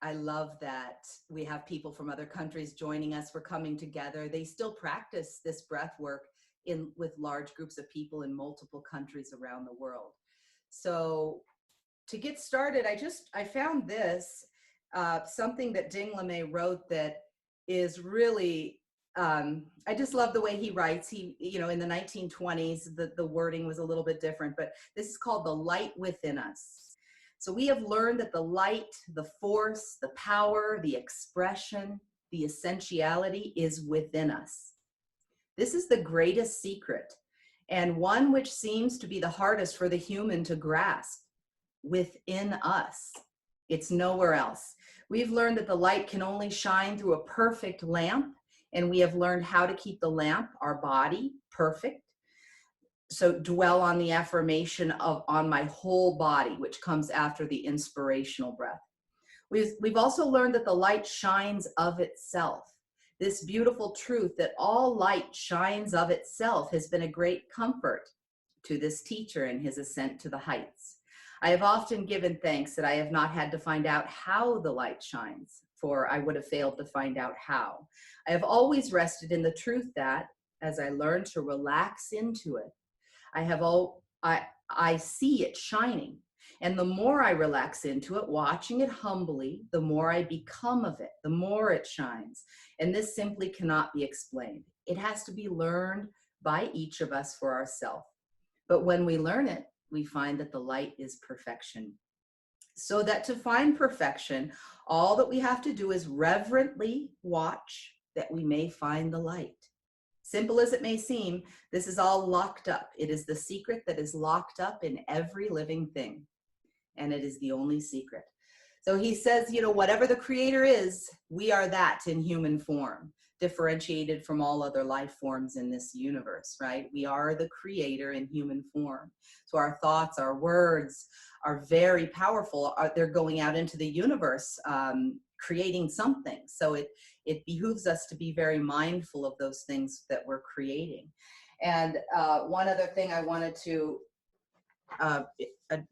I love that we have people from other countries joining us. We're coming together. They still practice this breath work with large groups of people in multiple countries around the world. So to get started, I found this, something that Ding LeMay wrote that is really, I just love the way he writes. He, in the 1920s, the wording was a little bit different, but this is called the light within us. So we have learned that the light, the force, the power, the expression, the essentiality is within us. This is the greatest secret, and one which seems to be the hardest for the human to grasp. Within us. It's nowhere else. We've learned that the light can only shine through a perfect lamp, and we have learned how to keep the lamp, our body, perfect. So dwell on the affirmation of on my whole body, which comes after the inspirational breath. We've also learned that the light shines of itself. This beautiful truth that all light shines of itself has been a great comfort to this teacher in his ascent to the heights. I have often given thanks that I have not had to find out how the light shines, for I would have failed to find out how. I have always rested in the truth that, as I learn to relax into it, I see it shining. And the more I relax into it, watching it humbly, the more I become of it, the more it shines. And this simply cannot be explained. It has to be learned by each of us for ourselves. But when we learn it, we find that the light is perfection. So that to find perfection, all that we have to do is reverently watch that we may find the light. Simple as it may seem, this is all locked up. It is the secret that is locked up in every living thing. And it is the only secret. So he says, whatever the creator is, we are that in human form, differentiated from all other life forms in this universe, right? We are the creator in human form. So our thoughts, our words are very powerful. They're going out into the universe, creating something. So it behooves us to be very mindful of those things that we're creating. And one other thing I wanted to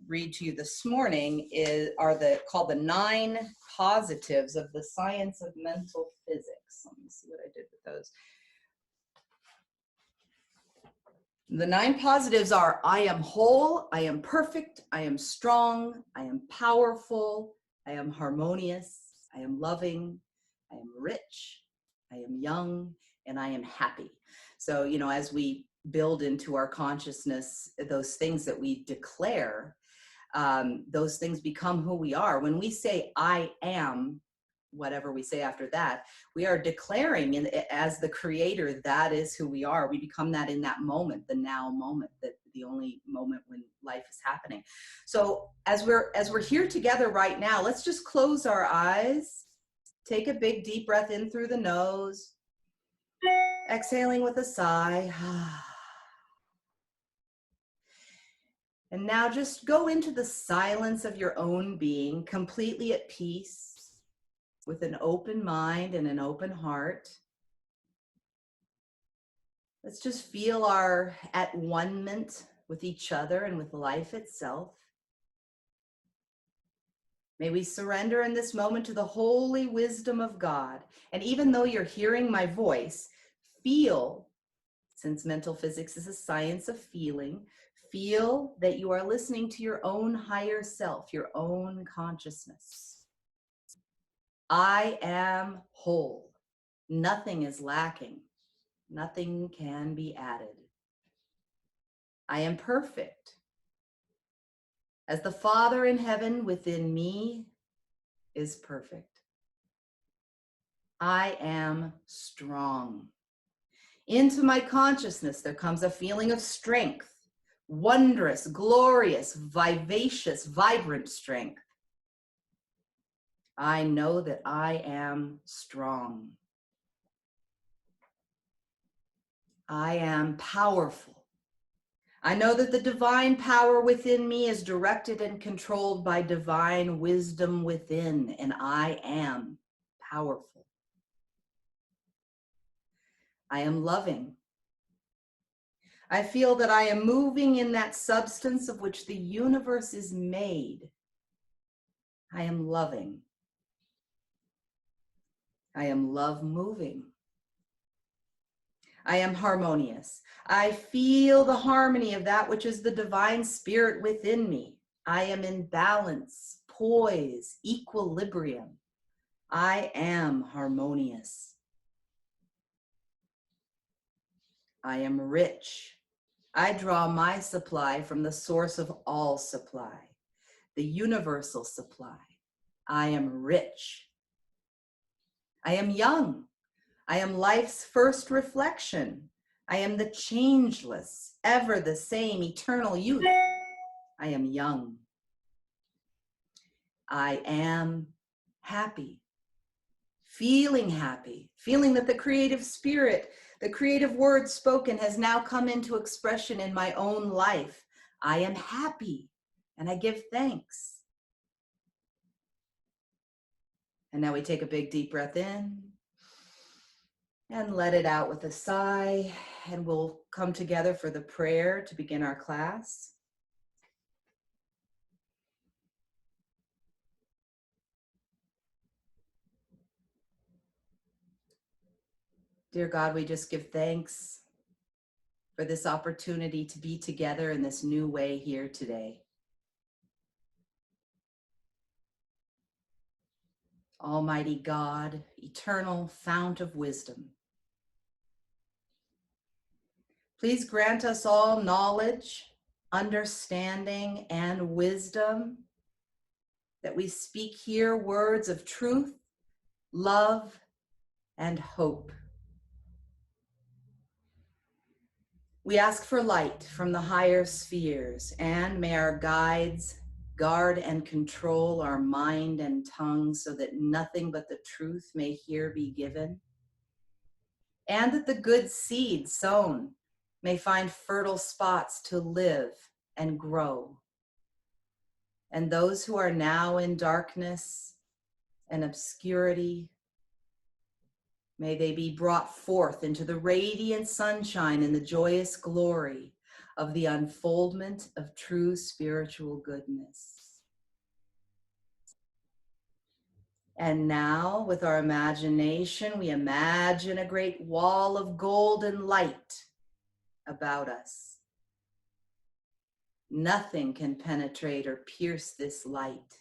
read to you this morning are called the 9 positives of the Science of Mental Physics. Let me see what I did with those. The 9 positives are: I am whole, I am perfect, I am strong, I am powerful, I am harmonious, I am loving, I am rich, I am young, and I am happy. So, as we build into our consciousness those things that we declare, those things become who we are. When we say I am, whatever we say after that, we are declaring as the creator, that is who we are. We become that in that moment, the now moment, that the only moment when life is happening. So as we're here together right now, let's just close our eyes, take a big deep breath in through the nose, exhaling with a sigh. And now just go into the silence of your own being, completely at peace, with an open mind and an open heart. Let's just feel our at one-ment with each other and with life itself. May we surrender in this moment to the holy wisdom of God. And even though you're hearing my voice, feel, since mental physics is a science of feeling, feel that you are listening to your own higher self, your own consciousness. I am whole. Nothing is lacking. Nothing can be added. I am perfect. As the Father in heaven within me is perfect. I am strong. Into my consciousness there comes a feeling of strength, wondrous, glorious, vivacious, vibrant strength. I know that I am strong. I am powerful. I know that the divine power within me is directed and controlled by divine wisdom within, and I am powerful. I am loving. I feel that I am moving in that substance of which the universe is made. I am loving. I am love moving. I am harmonious. I feel the harmony of that which is the divine spirit within me. I am in balance, poise, equilibrium. I am harmonious. I am rich. I draw my supply from the source of all supply, the universal supply. I am rich. I am young. I am life's first reflection. I am the changeless, ever the same, eternal youth. I am young. I am happy, feeling that the creative spirit, the creative word spoken has now come into expression in my own life. I am happy and I give thanks. And now we take a big deep breath in and let it out with a sigh, and we'll come together for the prayer to begin our class. Dear God, we just give thanks for this opportunity to be together in this new way here today. Almighty God, eternal fount of wisdom, please grant us all knowledge, understanding, and wisdom, that we speak here words of truth, love, and hope. We ask for light from the higher spheres, and may our guides guard and control our mind and tongue so that nothing but the truth may here be given, and that the good seed sown may find fertile spots to live and grow. And those who are now in darkness and obscurity, may they be brought forth into the radiant sunshine and the joyous glory of the unfoldment of true spiritual goodness. And now, with our imagination, we imagine a great wall of golden light about us. Nothing can penetrate or pierce this light,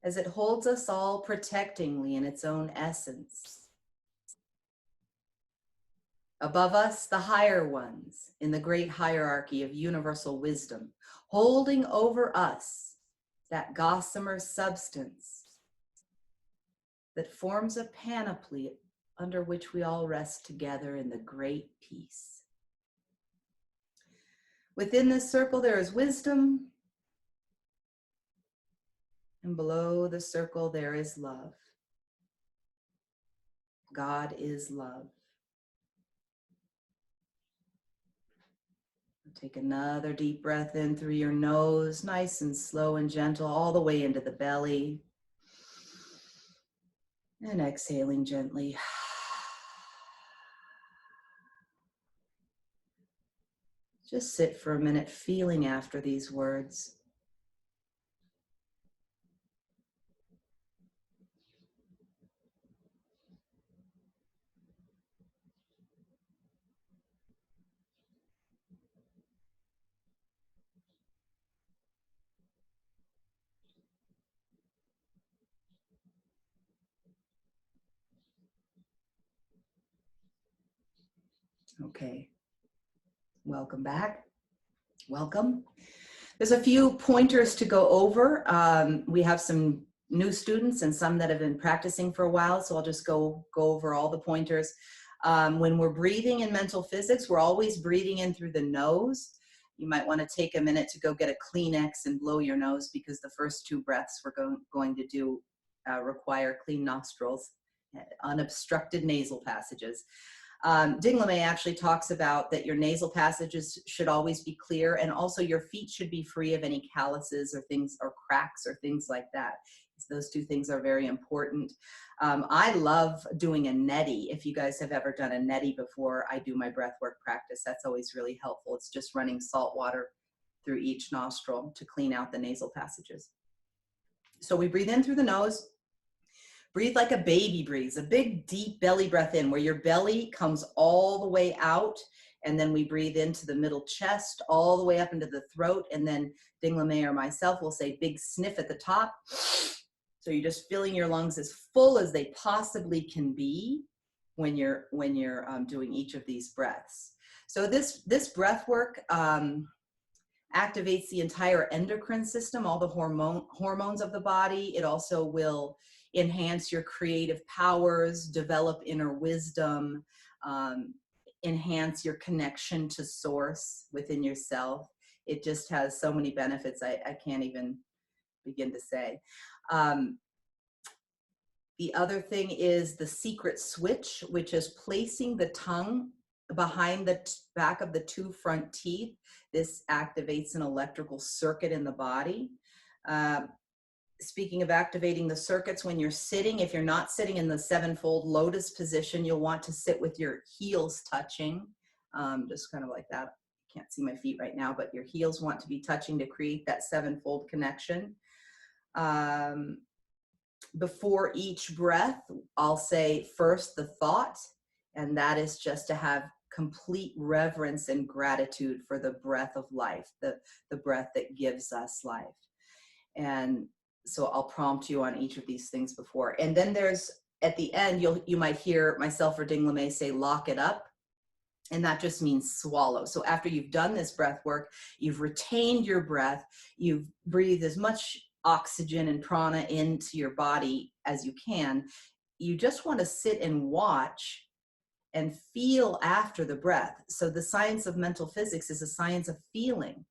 as it holds us all protectingly in its own essence. Above us, the higher ones in the great hierarchy of universal wisdom, holding over us that gossamer substance that forms a panoply under which we all rest together in the great peace. Within this circle, there is wisdom, and below the circle, there is love. God is love. Take another deep breath in through your nose, nice and slow and gentle, all the way into the belly. And exhaling gently. Just sit for a minute, feeling after these words. Okay, welcome back. Welcome. There's a few pointers to go over. We have some new students and some that have been practicing for a while, so I'll just go over all the pointers. When we're breathing in mental physics, we're always breathing in through the nose. You might want to take a minute to go get a Kleenex and blow your nose, because the first two breaths we're going to do require clean nostrils, unobstructed nasal passages. Dinglamay actually talks about that your nasal passages should always be clear, and also your feet should be free of any calluses or things or cracks or things like that. Those two things are very important. I love doing a neti. If you guys have ever done a neti before I do my breathwork practice, that's always really helpful. It's just running salt water through each nostril to clean out the nasal passages. So we breathe in through the nose. breathe like a baby breathes, a big deep belly breath in where your belly comes all the way out. And then we breathe into the middle chest, all the way up into the throat. And then Dinglame or myself will say big sniff at the top. So you're just filling your lungs as full as they possibly can be when you're doing each of these breaths. So this breath work activates the entire endocrine system, all the hormones of the body. It also will enhance your creative powers, develop inner wisdom, enhance your connection to source within yourself. It just has so many benefits I can't even begin to say. The other thing is the secret switch, which is placing the tongue behind the back of the two front teeth. This activates an electrical circuit in the body. Speaking of activating the circuits, when you're sitting, if you're not sitting in the sevenfold lotus position, you'll want to sit with your heels touching, just kind of like that. Can't see my feet right now, but your heels want to be touching to create that sevenfold connection. Before each breath, I'll say first the thought, and that is just to have complete reverence and gratitude for the breath of life, the breath that gives us life. And so I'll prompt you on each of these things before. And then there's, at the end, you might hear myself or Dinglame say, lock it up. And that just means swallow. So after you've done this breath work, you've retained your breath, you've breathed as much oxygen and prana into your body as you can. You just want to sit and watch and feel after the breath. So the science of mental physics is a science of feeling.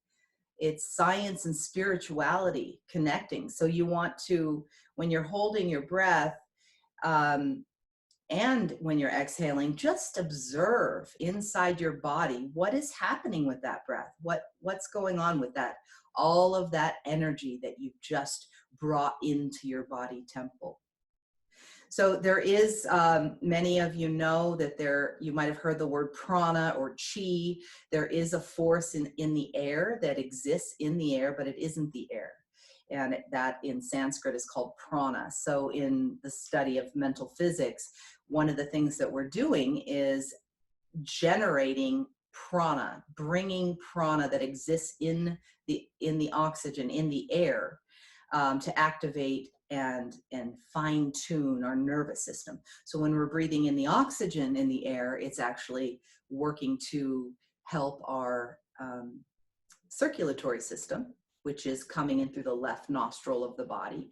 It's science and spirituality connecting. So you want to, when you're holding your breath, and when you're exhaling, just observe inside your body what is happening with that breath. What's going on with that? All of that energy that you've just brought into your body temple. So there is, many of you know that you might have heard the word prana or chi. There is a force in the air that exists in the air, but it isn't the air. And that in Sanskrit is called prana. So in the study of mental physics, one of the things that we're doing is generating prana, bringing prana that exists in the oxygen, in the air, to activate and fine tune our nervous system. So when we're breathing in the oxygen in the air, it's actually working to help our circulatory system, which is coming in through the left nostril of the body.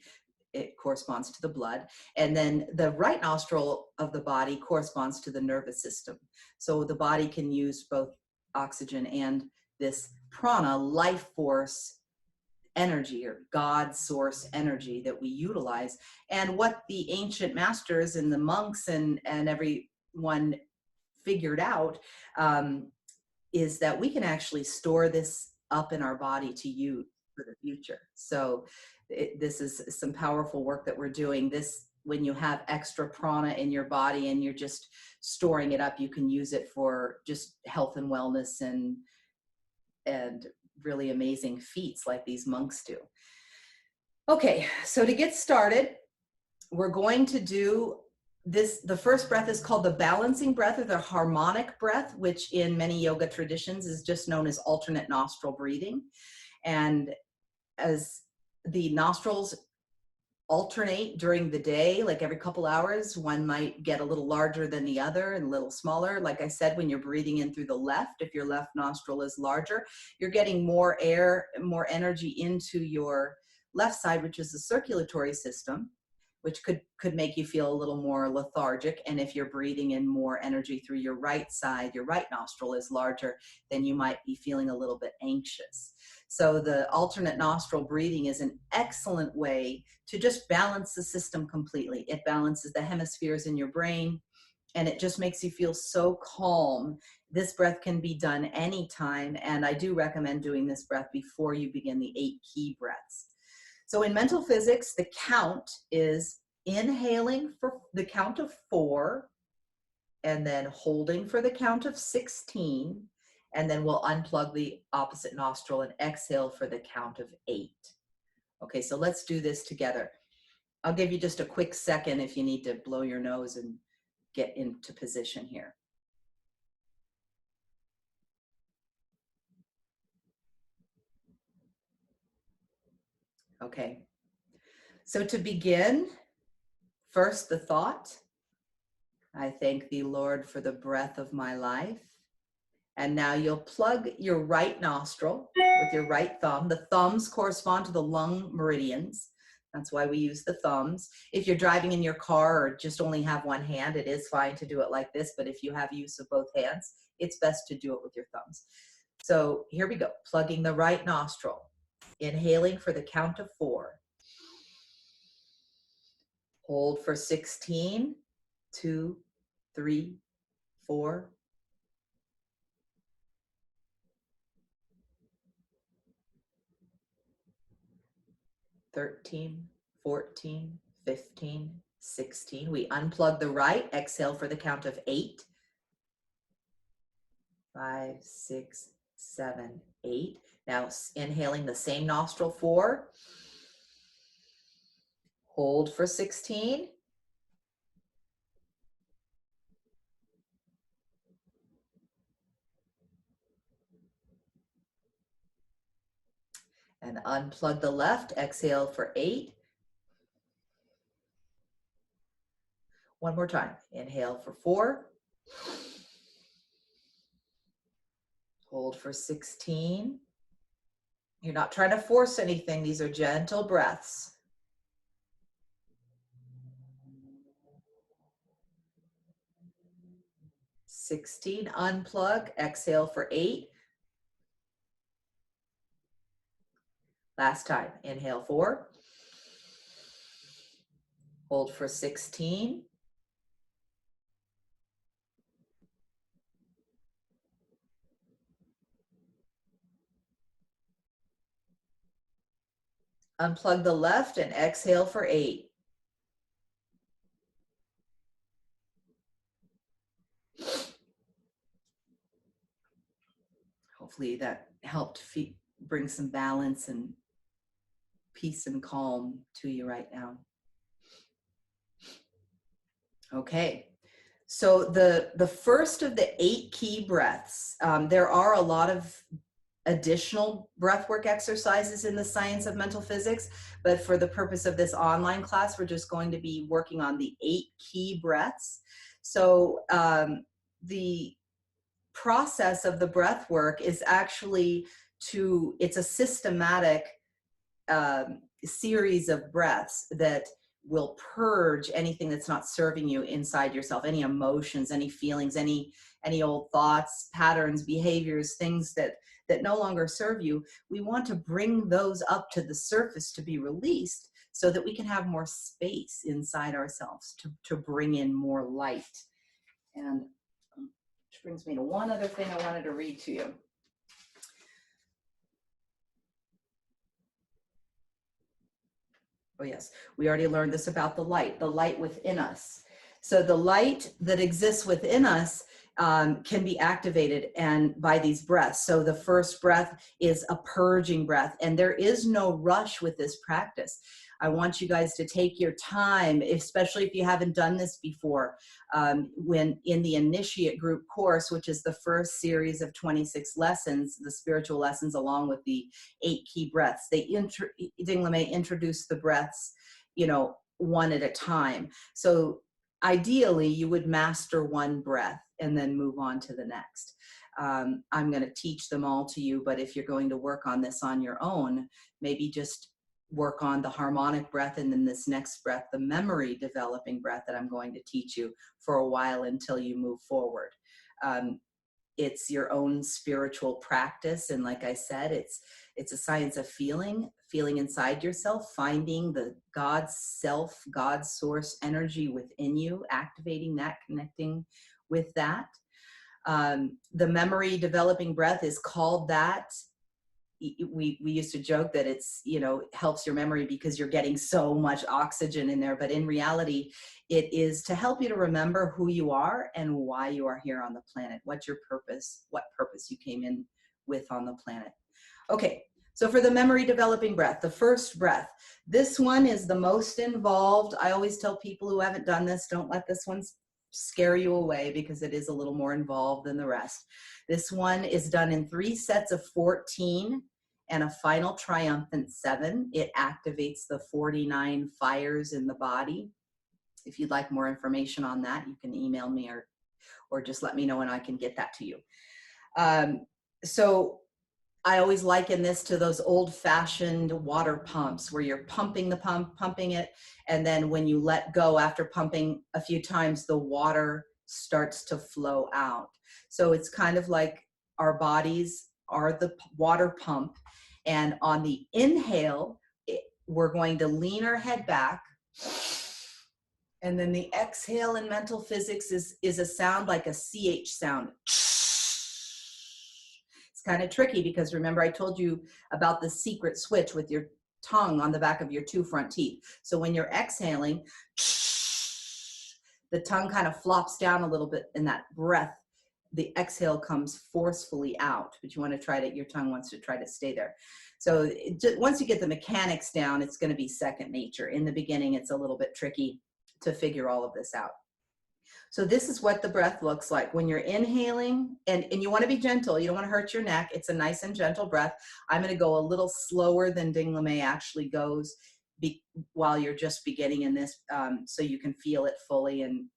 It corresponds to the blood. And then the right nostril of the body corresponds to the nervous system. So the body can use both oxygen and this prana, life force energy, or God source energy that we utilize. And what the ancient masters and the monks and everyone figured out is that we can actually store this up in our body to use for the future. So this is some powerful work that we're doing. This, when you have extra prana in your body and you're just storing it up, you can use it for just health and wellness and really amazing feats like these monks do. Okay, so to get started, we're going to do this. The first breath is called the balancing breath or the harmonic breath, which in many yoga traditions is just known as alternate nostril breathing. And as the nostrils alternate during the day, like every couple hours, one might get a little larger than the other and a little smaller. Like I said, when you're breathing in through the left, if your left nostril is larger, you're getting more air, more energy into your left side, which is the circulatory system, which could make you feel a little more lethargic. And if you're breathing in more energy through your right side, your right nostril is larger, then you might be feeling a little bit anxious. So the alternate nostril breathing is an excellent way to just balance the system completely. It balances the hemispheres in your brain, and it just makes you feel so calm. This breath can be done anytime, and I do recommend doing this breath before you begin the 8 key breaths. So in mental physics, the count is inhaling for the count of 4, and then holding for the count of 16, and then we'll unplug the opposite nostril and exhale for the count of 8. Okay, so let's do this together. I'll give you just a quick second if you need to blow your nose and get into position here. Okay. So to begin, first the thought. I thank thee, Lord, for the breath of my life. And now you'll plug your right nostril with your right thumb. The thumbs correspond to the lung meridians. That's why we use the thumbs. If you're driving in your car or just only have one hand, it is fine to do it like this. But if you have use of both hands, it's best to do it with your thumbs. So here we go. Plugging the right nostril. Inhaling for the count of 4. Hold for 16, 2, 3, 4. 13, 14, 15, 16. We unplug the right, exhale for the count of 8. 5, 6, 7, 8. Now inhaling the same nostril 4. Hold for 16. And unplug the left, exhale for 8. One more time. Inhale for 4. Hold for 16. You're not trying to force anything. These are gentle breaths. 16. Unplug, exhale for 8. Last time. Inhale 4. Hold for 16. Unplug the left and exhale for 8. Hopefully that helped bring some balance and peace and calm to you right now. Okay, so the first of the 8 key breaths, there are a lot of additional breathwork exercises in the Science of Mental Physics, but for the purpose of this online class, we're just going to be working on the 8 key breaths. So the process of the breath work is actually it's a systematic series of breaths that will purge anything that's not serving you inside yourself, any emotions, any feelings, any old thoughts, patterns, behaviors, things that no longer serve you. We want to bring those up to the surface to be released so that we can have more space inside ourselves to bring in more light. And which brings me to one other thing I wanted to read to you. Oh yes, we already learned this about the light within us. So the light that exists within us can be activated and by these breaths. So the first breath is a purging breath, and there is no rush with this practice. I want you guys to take your time, especially if you haven't done this before. When in the initiate group course, which is the first series of 26 lessons, the spiritual lessons along with the 8 key breaths, Ding Lamay introduced the breaths, one at a time. So ideally, you would master one breath and then move on to the next. I'm going to teach them all to you, but if you're going to work on this on your own, maybe just work on the harmonic breath, and then this next breath, the memory developing breath that I'm going to teach you for a while until you move forward. It's your own spiritual practice, and like I said, it's a science of feeling inside yourself, finding the God self, God source energy within you, activating that, connecting with that. The memory developing breath is called that. We used to joke that it's, helps your memory because you're getting so much oxygen in there. But in reality, it is to help you to remember who you are and why you are here on the planet. What's your purpose? What purpose you came in with on the planet. Okay, So for the memory developing breath, the first breath, this one is the most involved. I always tell people who haven't done this, don't let this one scare you away because it is a little more involved than the rest. This one is done in 3 sets of 14 and a final triumphant 7. It activates the 49 fires in the body. If you'd like more information on that, you can email me or just let me know and I can get that to you. So I always liken this to those old-fashioned water pumps where you're pumping the pump, pumping it, and then when you let go after pumping a few times, the water starts to flow out. So it's kind of like our bodies are the water pump, and on the inhale, we're going to lean our head back, and then the exhale in mental physics is a sound like a CH sound. It's kind of tricky because remember I told you about the secret switch with your tongue on the back of your 2 front teeth. So when you're exhaling, the tongue kind of flops down a little bit in that breath. The exhale comes forcefully out, but you want to try to, your tongue wants to try to stay there. So once you get the mechanics down, it's going to be second nature. In the beginning, it's a little bit tricky to figure all of this out. So this is what the breath looks like when you're inhaling, and you want to be gentle. You don't want to hurt your neck. It's a nice and gentle breath. I'm going to go a little slower than Ding LeMay actually goes while you're just beginning in this, so you can feel it fully and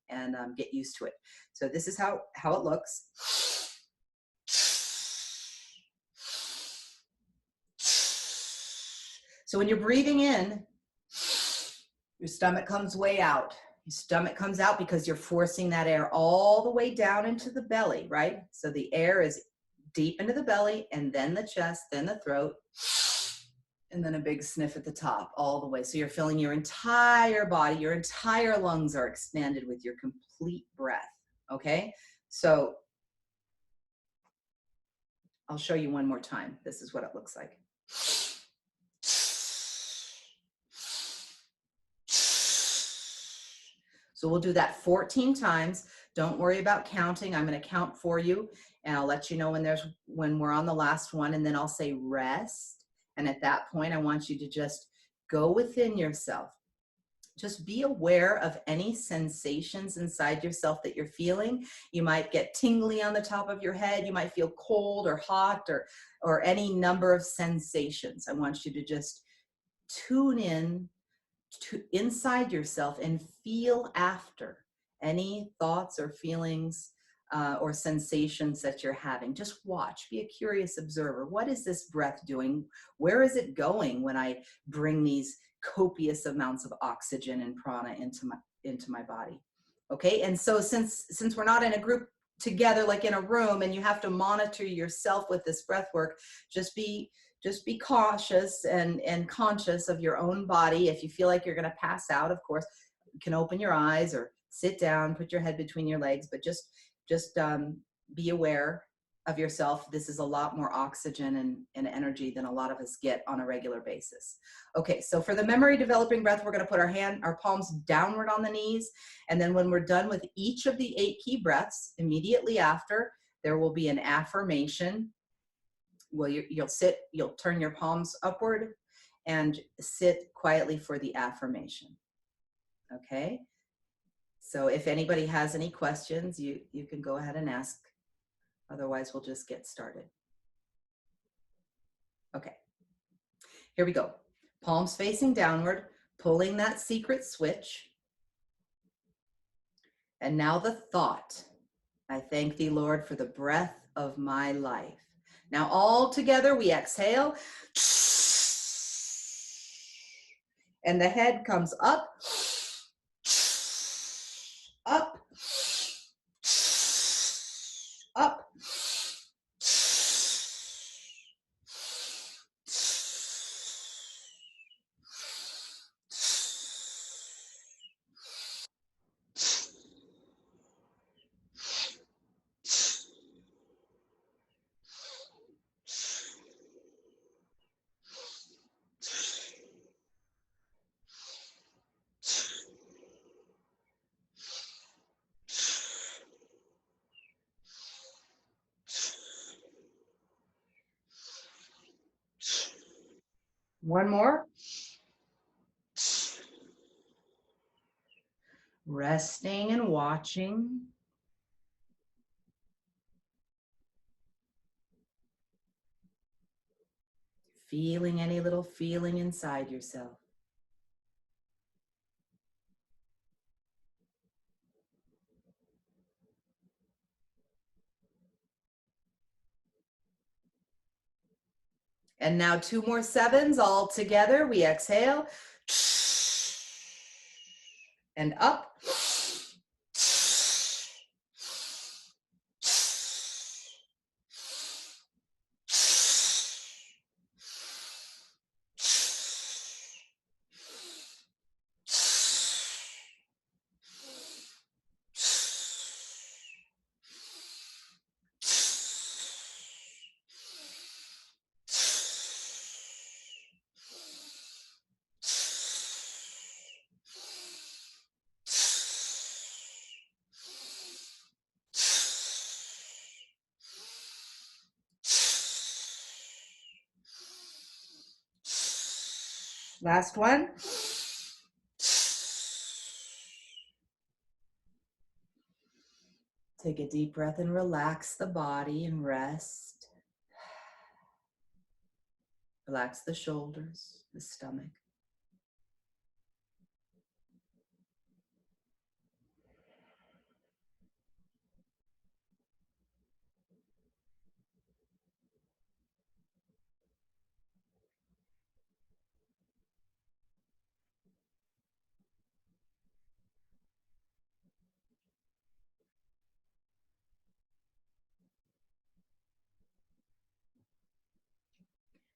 get used to it. So this is how it looks. So when you're breathing in, your stomach comes way out. Your stomach comes out because you're forcing that air all the way down into the belly, right? So the air is deep into the belly, and then the chest, then the throat, and then a big sniff at the top all the way. So you're filling your entire body, your entire lungs are expanded with your complete breath, okay? So I'll show you one more time. This is what it looks like. So we'll do that 14 times. Don't worry about counting. I'm going to count for you, and I'll let you know when we're on the last one, and then I'll say rest. And at that point, I want you to just go within yourself. Just be aware of any sensations inside yourself that you're feeling. You might get tingly on the top of your head. You might feel cold or hot or any number of sensations. I want you to just tune in to inside yourself and feel after any thoughts or feelings or sensations that you're having. Just watch, be a curious observer. What is this breath doing? Where is it going when I bring these copious amounts of oxygen and prana into my body? Okay, and so since we're not in a group together like in a room, and you have to monitor yourself with this breath work, just be cautious and conscious of your own body. If you feel like you're going to pass out, of course, you can open your eyes or sit down, put your head between your legs, but just be aware of yourself. This is a lot more oxygen and energy than a lot of us get on a regular basis. Okay, so for the memory developing breath, we're going to put our palms downward on the knees, and then when we're done with each of the 8 key breaths, immediately after, there will be an affirmation. Well, you'll turn your palms upward and sit quietly for the affirmation. Okay? So if anybody has any questions, you can go ahead and ask. Otherwise, we'll just get started. Okay. Here we go. Palms facing downward, pulling that secret switch. And now the thought. I thank thee, Lord, for the breath of my life. Now all together we exhale. And the head comes up, up, up. One more. Resting and watching. Feeling any little feeling inside yourself. And now 2 more 7s all together. We exhale. And up. Last one. Take a deep breath and relax the body and rest. Relax the shoulders, the stomach.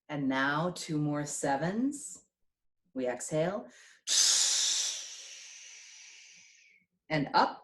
And now 2 more 7s. We exhale. And up.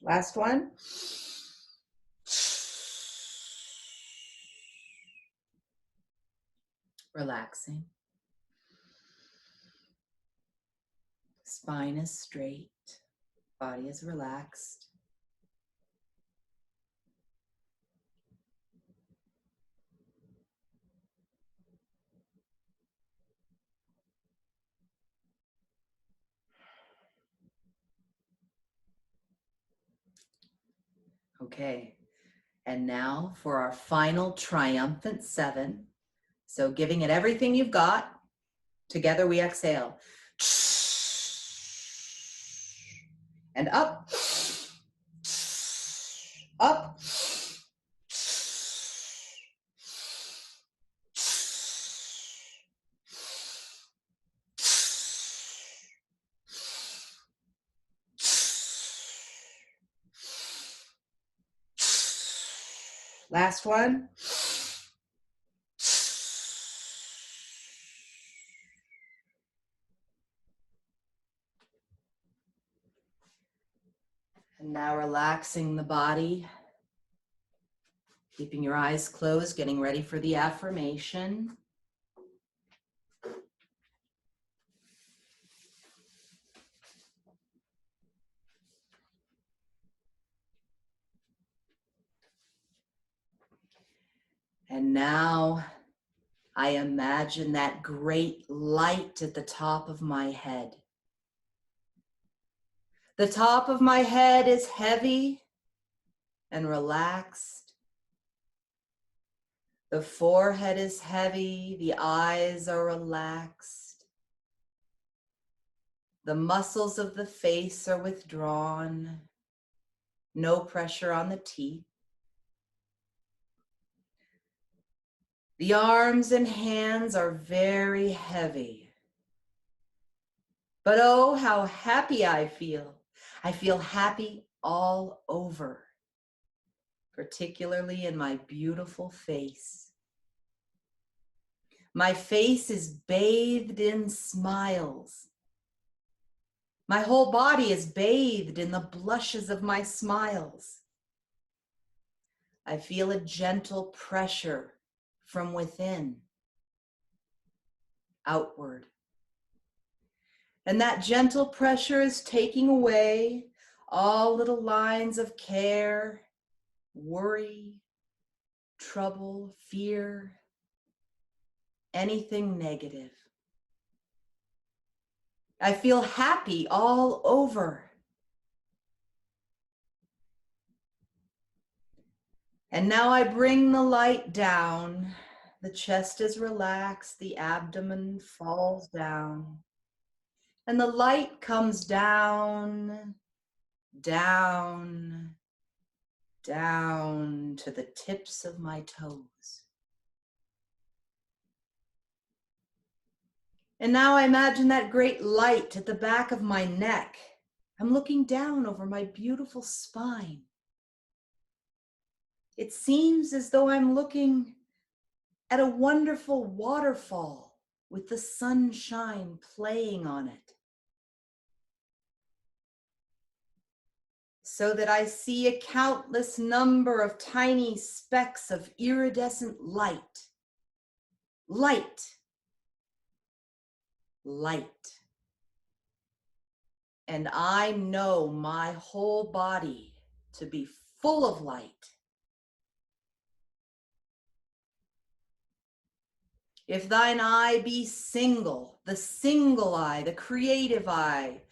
Last one. Relaxing. Spine is straight. Body is relaxed. Okay. And now for our final triumphant 7. So giving it everything you've got. Together we exhale. And up. Up. Last one. And now relaxing the body, keeping your eyes closed, getting ready for the affirmation. And now I imagine that great light at the top of my head. The top of my head is heavy and relaxed. The forehead is heavy, the eyes are relaxed. The muscles of the face are withdrawn. No pressure on the teeth. The arms and hands are very heavy. But oh, how happy I feel. I feel happy all over, particularly in my beautiful face. My face is bathed in smiles. My whole body is bathed in the blushes of my smiles. I feel a gentle pressure from within, outward. And that gentle pressure is taking away all little lines of care, worry, trouble, fear, anything negative. I feel happy all over. And now I bring the light down. The chest is relaxed, the abdomen falls down. And the light comes down, down, down to the tips of my toes. And now I imagine that great light at the back of my neck. I'm looking down over my beautiful spine. It seems as though I'm looking at a wonderful waterfall with the sunshine playing on it. So that I see a countless number of tiny specks of iridescent light. Light. Light. And I know my whole body to be full of light. If thine eye be single, the single eye, the creative eye,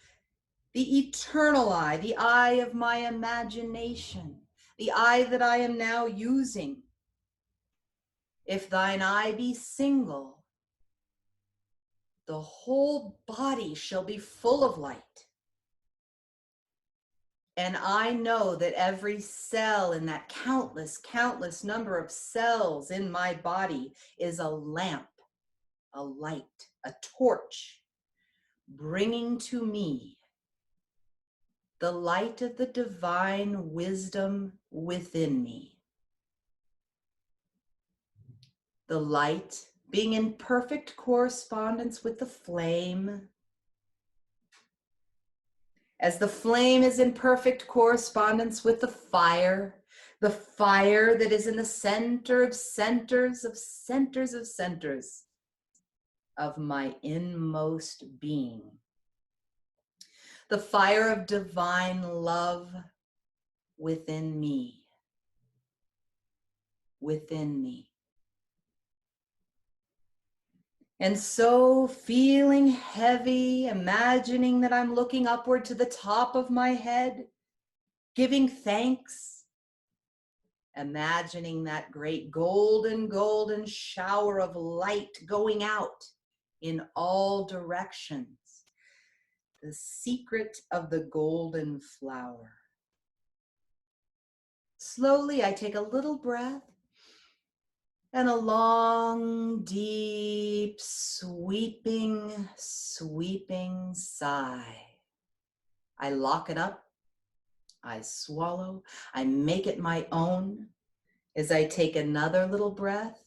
the eternal eye, the eye of my imagination, the eye that I am now using. If thine eye be single, the whole body shall be full of light. And I know that every cell in that countless, countless number of cells in my body is a lamp, a light, a torch, bringing to me the light of the divine wisdom within me. The light being in perfect correspondence with the flame. As the flame is in perfect correspondence with the fire that is in the center of centers of centers of centers of my inmost being. The fire of divine love within me. Within me. And so feeling heavy, imagining that I'm looking upward to the top of my head, giving thanks, imagining that great golden, golden shower of light going out in all directions. The secret of the golden flower. Slowly, I take a little breath and a long, deep, sweeping, sweeping sigh. I lock it up. I swallow. I make it my own as I take another little breath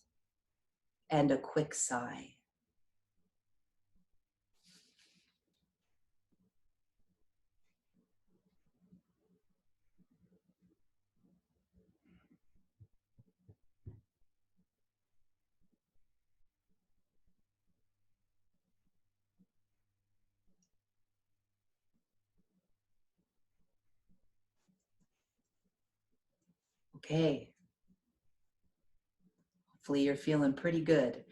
and a quick sigh. Okay. Hopefully you're feeling pretty good.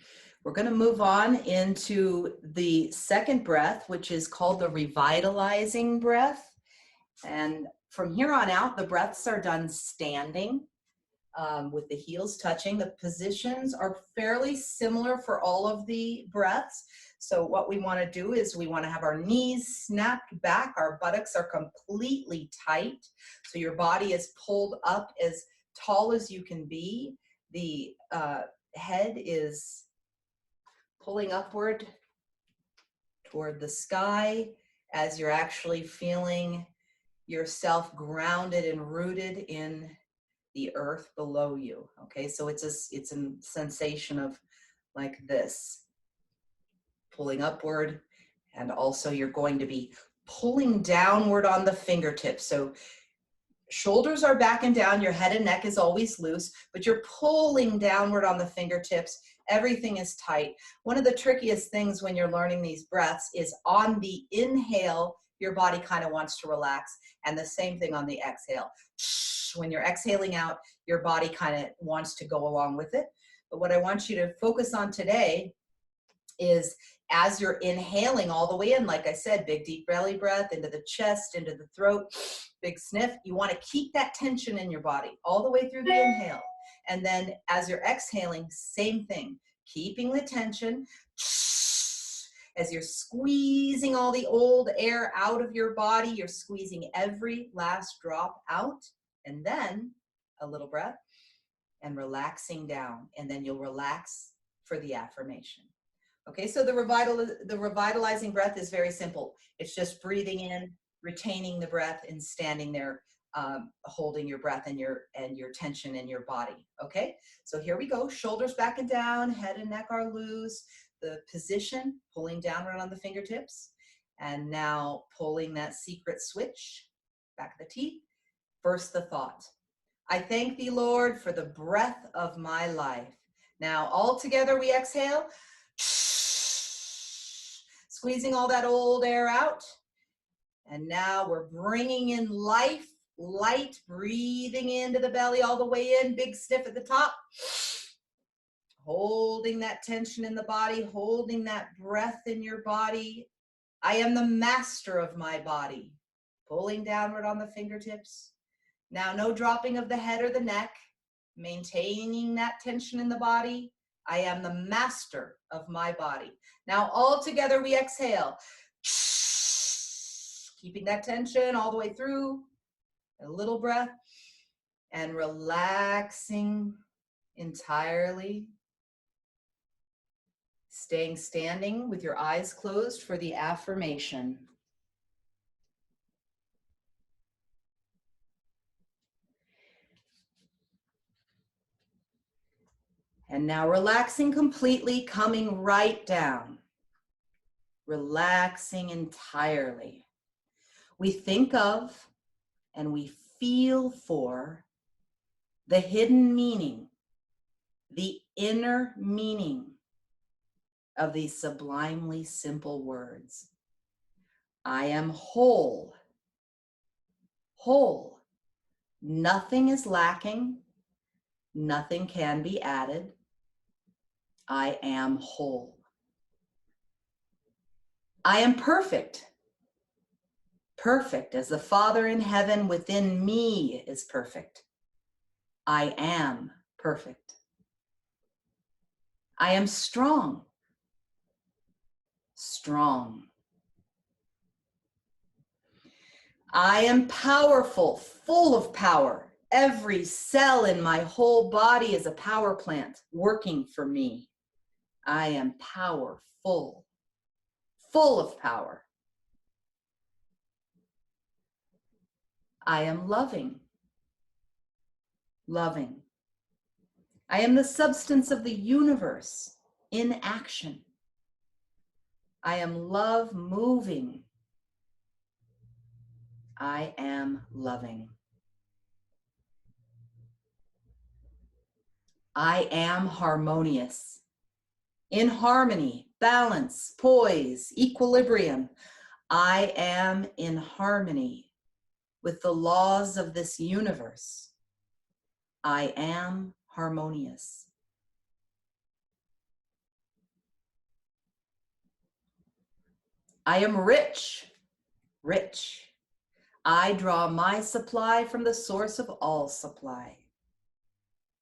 We're going to move on into the second breath, which is called the Revitalizing Breath. And from here on out, the breaths are done standing with the heels touching. The positions are fairly similar for all of the breaths. So what we want to do is we want to have our knees snapped back. Our buttocks are completely tight. So your body is pulled up as tall as you can be. The head is pulling upward toward the sky. as you're actually feeling yourself grounded and rooted in the earth below you. Okay, so it's a sensation of like this, pulling upward, and also you're going to be pulling downward on the fingertips. So shoulders are back and down, your head and neck is always loose, but you're pulling downward on the fingertips. Everything is tight. One of the trickiest things when you're learning these breaths is on the inhale, your body kind of wants to relax, and the same thing on the exhale. When you're exhaling out, your body kind of wants to go along with it. But what I want you to focus on today is as you're inhaling all the way in, like I said, big deep belly breath into the chest, into the throat, big sniff. You want to keep that tension in your body all the way through the inhale. And then as you're exhaling, same thing, keeping the tension. As you're squeezing all the old air out of your body, you're squeezing every last drop out. And then a little breath and relaxing down. And then you'll relax for the affirmation. Okay, so the revitalizing breath is very simple. It's just breathing in, retaining the breath, and standing there, holding your breath and your tension in your body. Okay, so here we go. Shoulders back and down, head and neck are loose. The position, pulling downward on the fingertips, and now pulling that secret switch, back of the teeth. First, the thought. I thank thee, Lord, for the breath of my life. Now, all together we exhale. Squeezing all that old air out. And now we're bringing in life, light, breathing into the belly all the way in, big sniff at the top. Holding that tension in the body, holding that breath in your body. I am the master of my body. Pulling downward on the fingertips. Now, no dropping of the head or the neck, maintaining that tension in the body. I am the master of my body. Now, all together we exhale. Keeping that tension all the way through. A little breath. And relaxing entirely. Staying standing with your eyes closed for the affirmation. And now relaxing completely, coming right down. Relaxing entirely. We think of and we feel for the hidden meaning, the inner meaning of these sublimely simple words. I am whole. Whole. Nothing is lacking. Nothing can be added. I am whole. I am perfect. Perfect as the Father in heaven within me is perfect. I am perfect. I am strong. Strong. I am powerful, full of power. Every cell in my whole body is a power plant working for me. I am powerful, full of power. I am loving. Loving. I am the substance of the universe in action. I am love moving. I am loving. I am harmonious. In harmony, balance, poise, equilibrium. I am in harmony with the laws of this universe. I am harmonious. I am rich. Rich. I draw my supply from the source of all supply.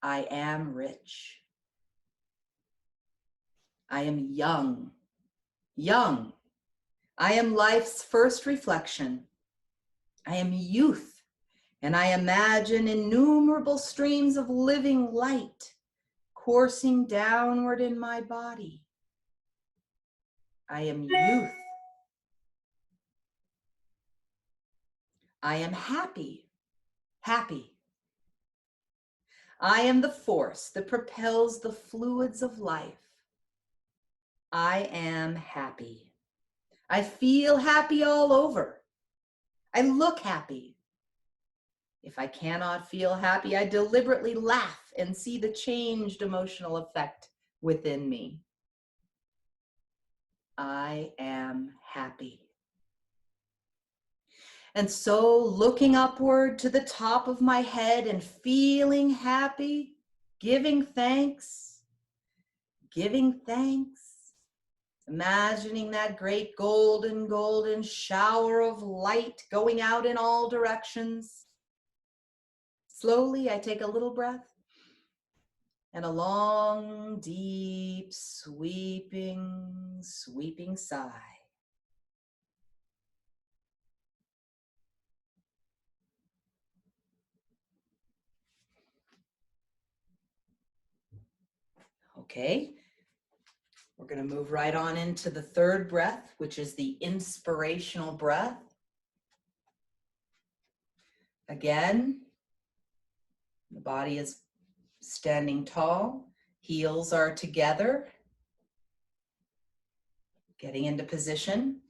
I am rich. I am young. Young. I am life's first reflection. I am youth, and I imagine innumerable streams of living light coursing downward in my body. I am youth. I am happy, happy. I am the force that propels the fluids of life. I am happy. I feel happy all over. I look happy. If I cannot feel happy, I deliberately laugh and see the changed emotional effect within me. I am happy. And so looking upward to the top of my head and feeling happy, giving thanks, imagining that great golden shower of light going out in all directions. Slowly, I take a little breath and a long, deep, sweeping sigh. Okay, we're going to move right on into the third breath, which is the inspirational breath. Again, the body is standing tall, heels are together, getting into position.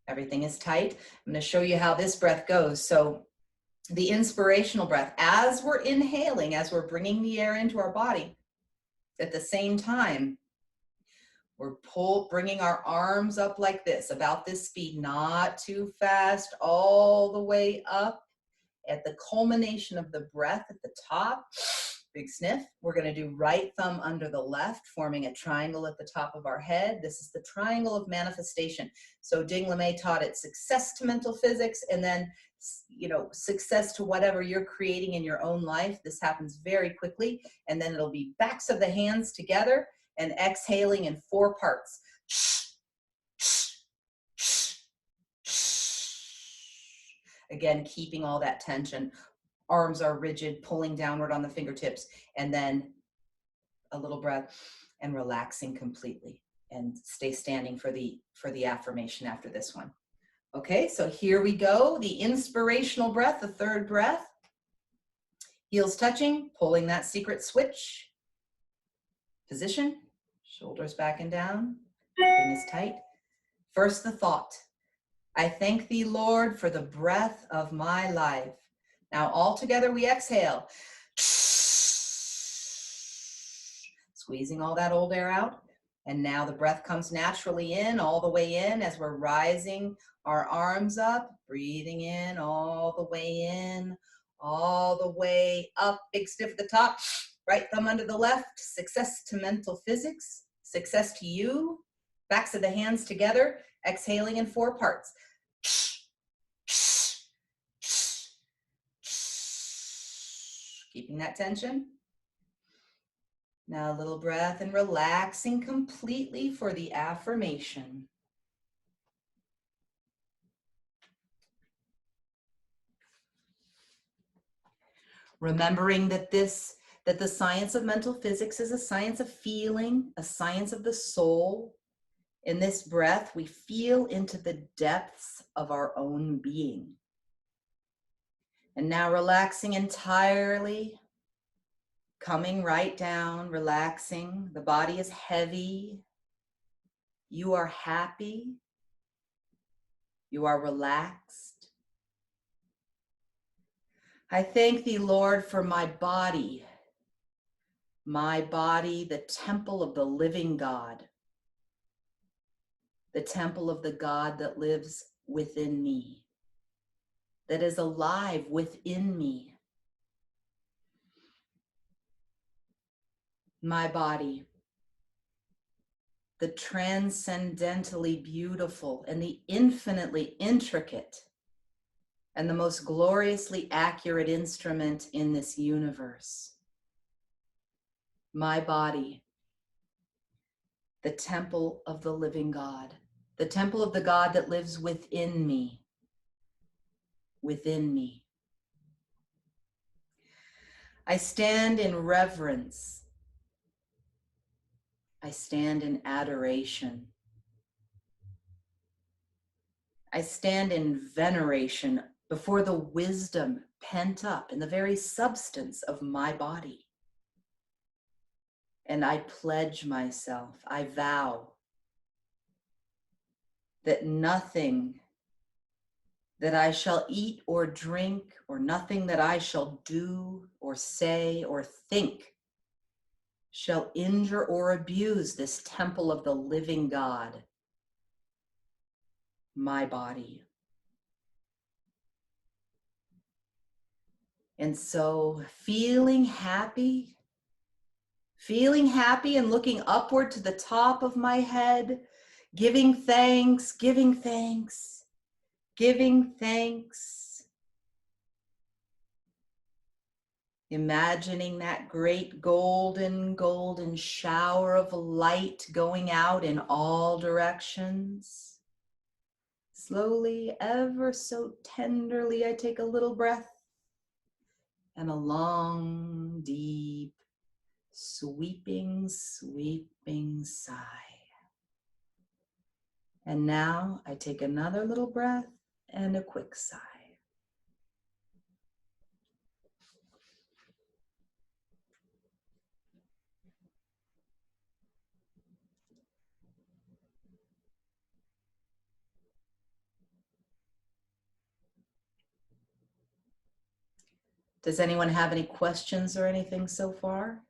Everything is tight. I'm going to show you how this breath goes. So the inspirational breath, as we're inhaling, as we're bringing the air into our body, at the same time, we're bringing our arms up like this, about this speed, not too fast, all the way up. At the culmination of the breath at the top, big sniff, we're going to do right thumb under the left, forming a triangle at the top of our head. This is the triangle of manifestation. So Ding LeMay taught it success to mental physics, and then, success to whatever you're creating in your own life. This happens very quickly. And then it'll be backs of the hands together and exhaling in 4 parts. Again, keeping all that tension. Arms are rigid, pulling downward on the fingertips, and then a little breath and relaxing completely. And stay standing for the affirmation after this one. Okay, so here we go. The inspirational breath, the third breath. Heels touching, pulling that secret switch. Position, shoulders back and down. Everything is tight. First, the thought. I thank thee, Lord, for the breath of my life. Now, all together we exhale. Squeezing all that old air out. And now the breath comes naturally in, all the way in, as we're rising our arms up, breathing in, all the way up. Big sniff at the top, right thumb under the left. Success to mental physics, success to you. Backs of the hands together, exhaling in 4 parts. Keeping that tension. Now a little breath and relaxing completely for the affirmation. Remembering that the science of mental physics is a science of feeling, a science of the soul. In this breath, we feel into the depths of our own being. And now relaxing entirely, coming right down, relaxing. The body is heavy. You are happy. You are relaxed. I thank thee, Lord, for my body, the temple of the living God, the temple of the God that lives within me, that is alive within me. My body, the transcendently beautiful and the infinitely intricate and the most gloriously accurate instrument in this universe. My body, the temple of the living God, the temple of the God that lives within me, within me. I stand in reverence. I stand in adoration. I stand in veneration before the wisdom pent up in the very substance of my body. And I pledge myself, I vow that nothing that I shall eat or drink, or nothing that I shall do or say or think shall injure or abuse this temple of the living God, my body. And so feeling happy and looking upward to the top of my head, giving thanks, giving thanks, giving thanks. Imagining that great golden shower of light going out in all directions. Slowly, ever so tenderly, I take a little breath and a long, deep, sweeping sigh. And now I take another little breath and a quick sigh. Does anyone have any questions or anything so far?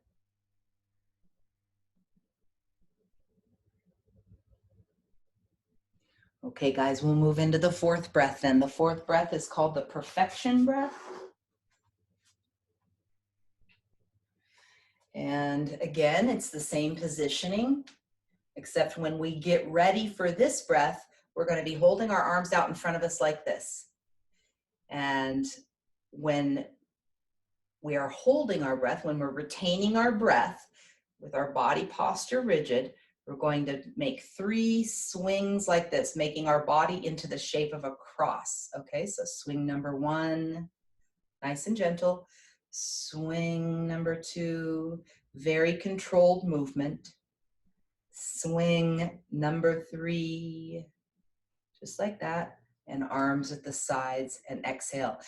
Okay, guys, we'll move into the fourth breath then. The fourth breath is called the perfection breath. And again, it's the same positioning, except when we get ready for this breath, we're going to be holding our arms out in front of us like this. And when we are holding our breath, when we're retaining our breath with our body posture rigid, we're going to make 3 swings like this, making our body into the shape of a cross. Okay, so swing number 1, nice and gentle. Swing number 2, very controlled movement. Swing number 3, just like that, and arms at the sides, and exhale,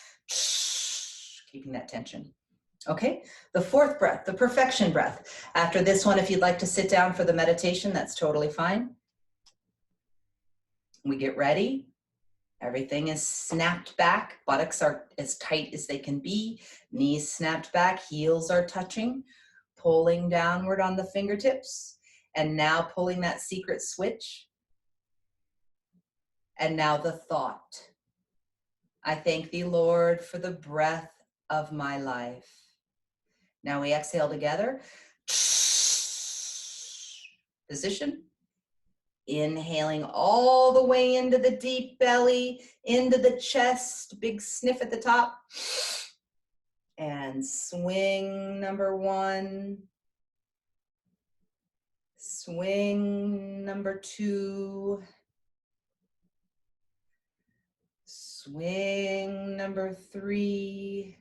keeping that tension. Okay, the fourth breath, the perfection breath. After this one, if you'd like to sit down for the meditation, that's totally fine. We get ready. Everything is snapped back. Buttocks are as tight as they can be. Knees snapped back. Heels are touching. Pulling downward on the fingertips. And now pulling that secret switch. And now the thought. I thank thee, Lord, for the breath of my life. Now we exhale together. Position. Inhaling all the way into the deep belly, into the chest, big sniff at the top. And swing number 1. Swing number 2. Swing number 3.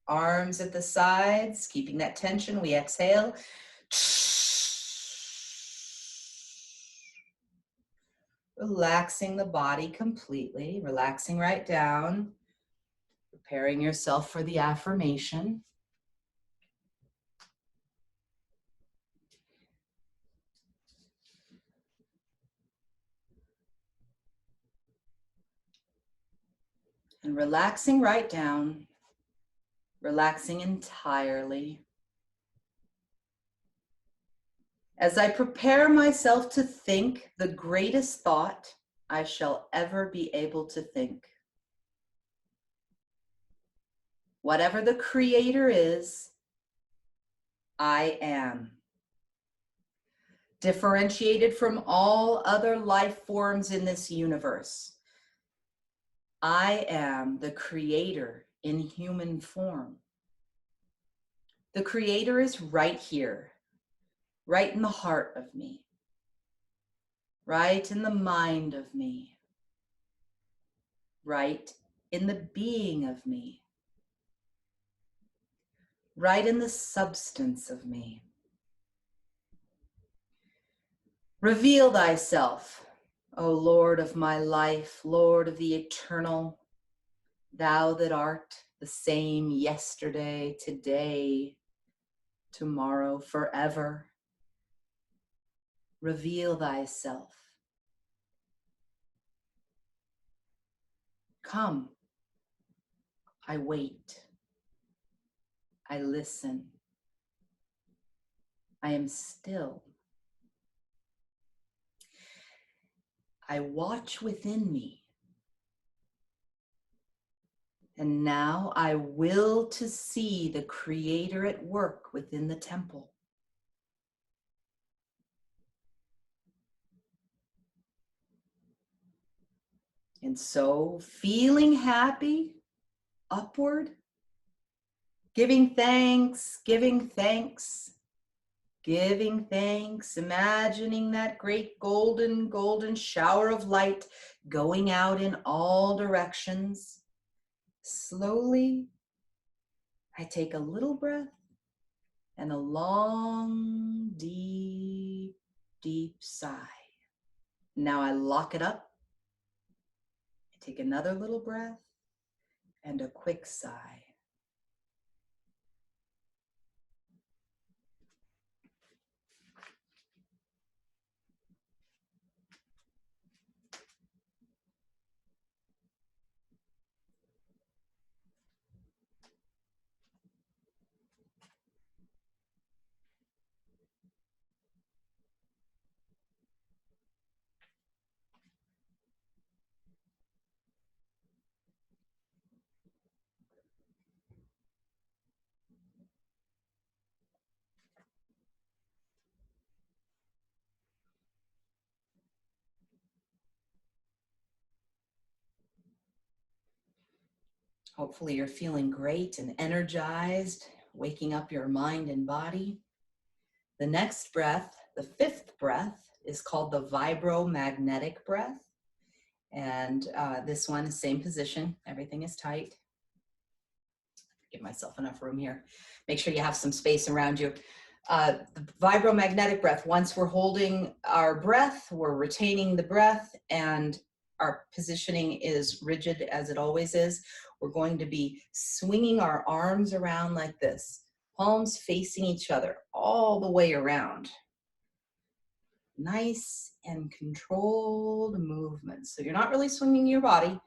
Arms at the sides, keeping that tension. We exhale. Relaxing the body completely, relaxing right down, preparing yourself for the affirmation. And relaxing right down, relaxing entirely. As I prepare myself to think the greatest thought I shall ever be able to think. Whatever the creator is, I am. Differentiated from all other life forms in this universe. I am the creator in human form. The creator is right here, right in the heart of me, right in the mind of me, right in the being of me, right in the substance of me. Reveal thyself, O Lord of my life, Lord of the eternal, Thou that art the same yesterday, today, tomorrow, forever, reveal thyself. Come, I wait. I listen. I am still. I watch within me. And now I will to see the Creator at work within the temple. And so, feeling happy, upward, giving thanks, giving thanks, giving thanks, imagining that great golden shower of light going out in all directions. Slowly, I take a little breath and a long, deep, deep sigh. Now I lock it up. I take another little breath and a quick sigh. Hopefully you're feeling great and energized, waking up your mind and body. The next breath, the fifth breath, is called the Vibro breath. And this one is same position. Everything is tight. Give myself enough room here. Make sure you have some space around you. The Vibro breath, once we're holding our breath, we're retaining the breath, and our positioning is rigid as it always is. We're going to be swinging our arms around like this, palms facing each other all the way around. Nice and controlled movements. So you're not really swinging your body.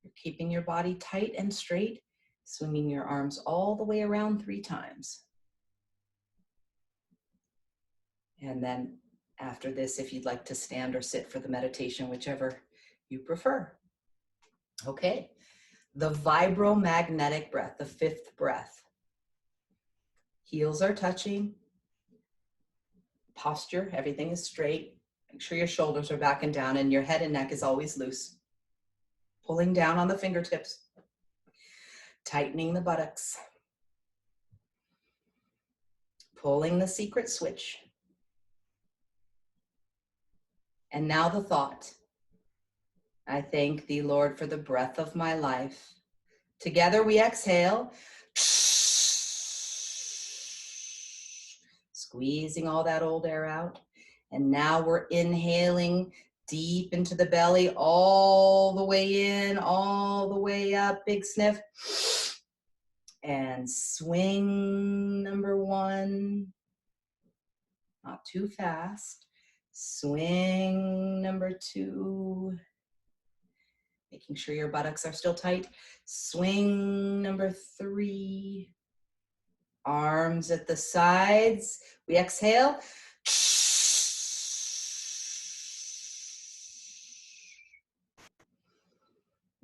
You're keeping your body tight and straight, swinging your arms all the way around 3 times. And then after this, if you'd like to stand or sit for the meditation, whichever you prefer. Okay, the vibromagnetic breath, the fifth breath. Heels are touching. Posture, everything is straight. Make sure your shoulders are back and down, and your head and neck is always loose. Pulling down on the fingertips. Tightening the buttocks. Pulling the secret switch. And now the thought. I thank thee, Lord, for the breath of my life. Together we exhale. Squeezing all that old air out. And now we're inhaling deep into the belly, all the way in, all the way up. Big sniff. And swing number 1. Not too fast. Swing number 2. Making sure your buttocks are still tight. Swing number 3. Arms at the sides. We exhale.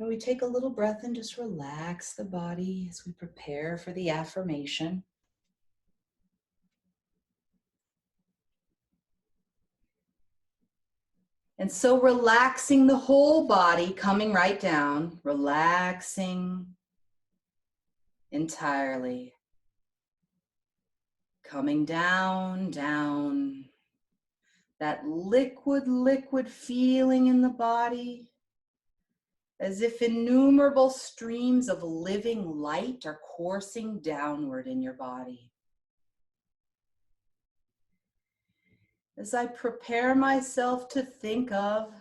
And we take a little breath and just relax the body as we prepare for the affirmation. And so relaxing the whole body, coming right down, relaxing entirely. Coming down, down. That liquid feeling in the body, as if innumerable streams of living light are coursing downward in your body. As I prepare myself to think of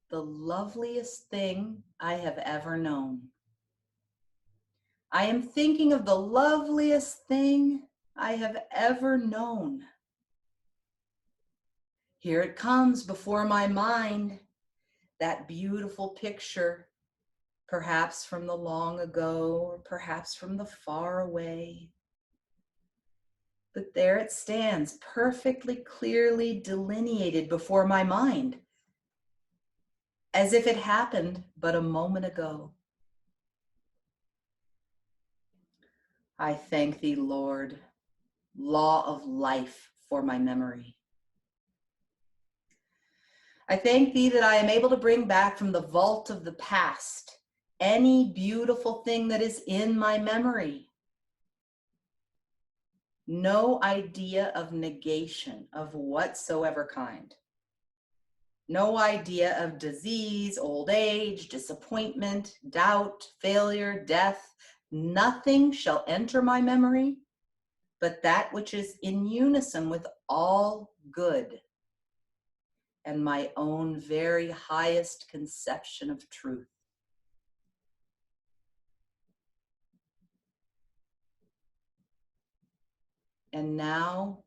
the loveliest thing I have ever known. I am thinking of the loveliest thing I have ever known. Here it comes before my mind, that beautiful picture, perhaps from the long ago, or perhaps from the far away. But there it stands, perfectly clearly delineated before my mind, as if it happened but a moment ago. I thank thee, Lord, law of life, for my memory. I thank thee that I am able to bring back from the vault of the past any beautiful thing that is in my memory. No idea of negation of whatsoever kind. No idea of disease, old age, disappointment, doubt, failure, death. Nothing shall enter my memory but that which is in unison with all good and my own very highest conception of truth. And now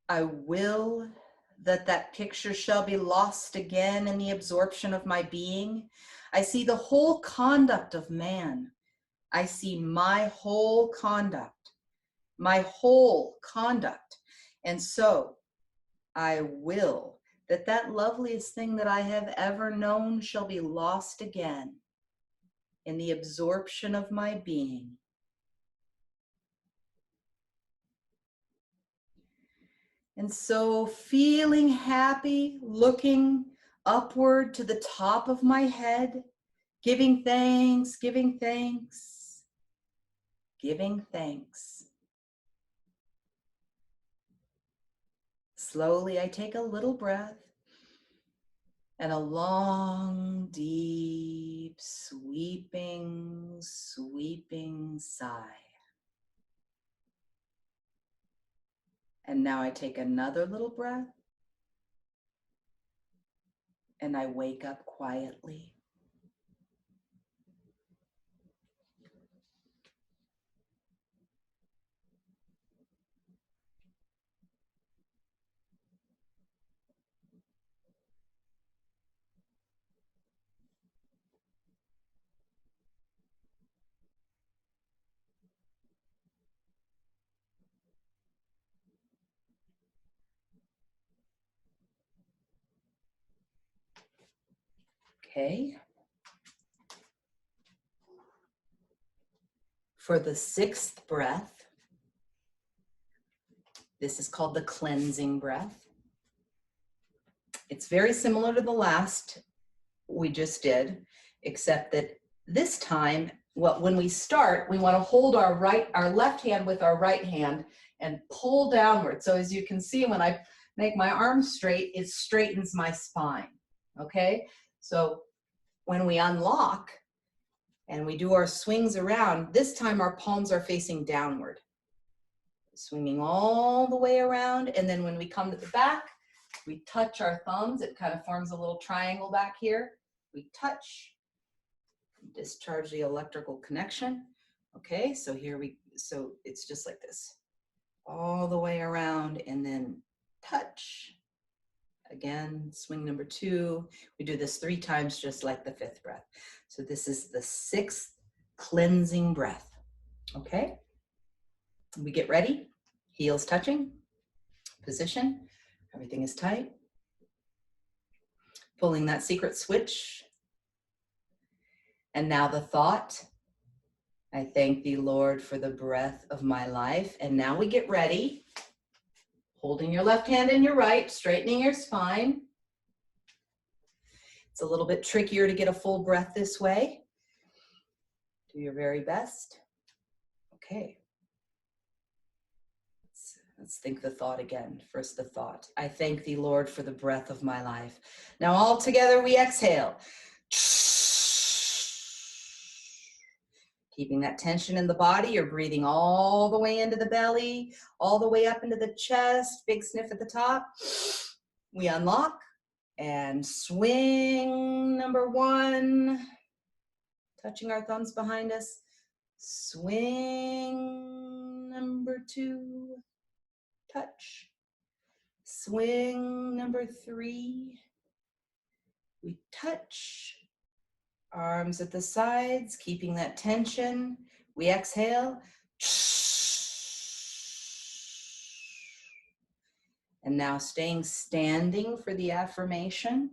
I will that that picture shall be lost again in the absorption of my being. I see the whole conduct of man. I see my whole conduct, And so I will that that loveliest thing that I have ever known shall be lost again in the absorption of my being. And so feeling happy, looking upward to the top of my head, giving thanks, giving thanks, giving thanks. Slowly I take a little breath and a long, deep, sweeping, sweeping sigh. And now I take another little breath and I wake up quietly. Okay. For the sixth breath, this is called the cleansing breath. It's very similar to the last we just did, except that this time, when we start, we want to hold our left hand with our right hand and pull downward. So as you can see, when I make my arms straight, it straightens my spine. Okay? So when we unlock and we do our swings around, this time our palms are facing downward. Swinging all the way around, and then when we come to the back, we touch our thumbs. It kind of forms a little triangle back here. We touch, discharge the electrical connection. Okay, so so it's just like this, all the way around, and then touch. Again, swing number 2. We do this 3 times, just like the 5th breath. So this is the 6th cleansing breath. Okay, we get ready. Heels touching, position. Everything is tight. Pulling that secret switch. And now the thought. I thank thee, Lord, for the breath of my life. And now we get ready. Holding your left hand in your right, straightening your spine. It's a little bit trickier to get a full breath this way. Do your very best. Okay. Let's think the thought again. First the thought. I thank thee, Lord, for the breath of my life. Now all together we exhale. Keeping that tension in the body, you're breathing all the way into the belly, all the way up into the chest, big sniff at the top. We unlock and swing number 1, touching our thumbs behind us. Swing number 2, touch. Swing number 3, we touch. Arms at the sides, keeping that tension. We exhale. And now staying standing for the affirmation.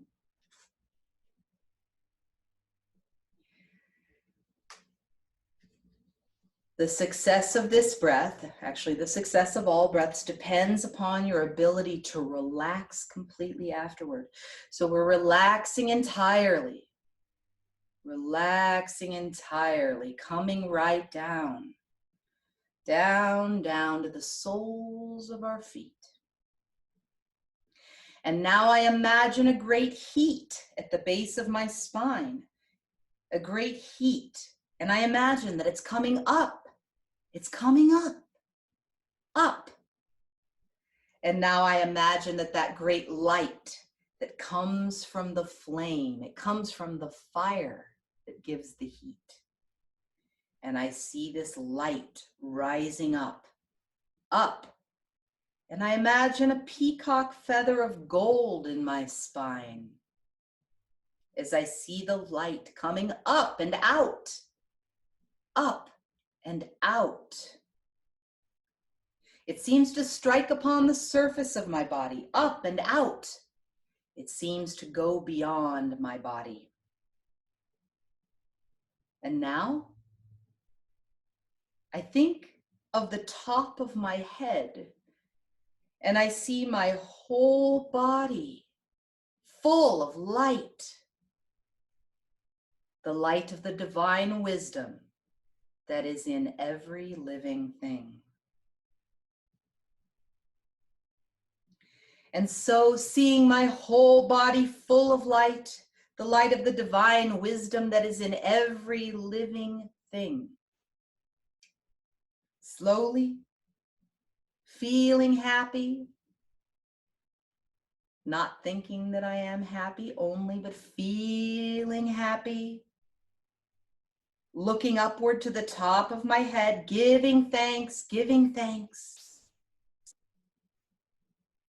The success of this breath, actually the success of all breaths, depends upon your ability to relax completely afterward. So we're relaxing entirely, coming right down, down to the soles of our feet. And now I imagine a great heat at the base of my spine, a great heat. And I imagine that it's coming up. It's coming up, up. And now I imagine that great light that comes from the flame, it comes from the fire that gives the heat. And I see this light rising up, up. And I imagine a peacock feather of gold in my spine as I see the light coming up and out, up and out. It seems to strike upon the surface of my body, up and out. It seems to go beyond my body. And now, I think of the top of my head, and I see my whole body full of light. The light of the divine wisdom that is in every living thing. And so seeing my whole body full of light, the light of the divine wisdom that is in every living thing. Slowly, feeling happy, not thinking that I am happy only, but feeling happy. Looking upward to the top of my head, giving thanks, giving thanks.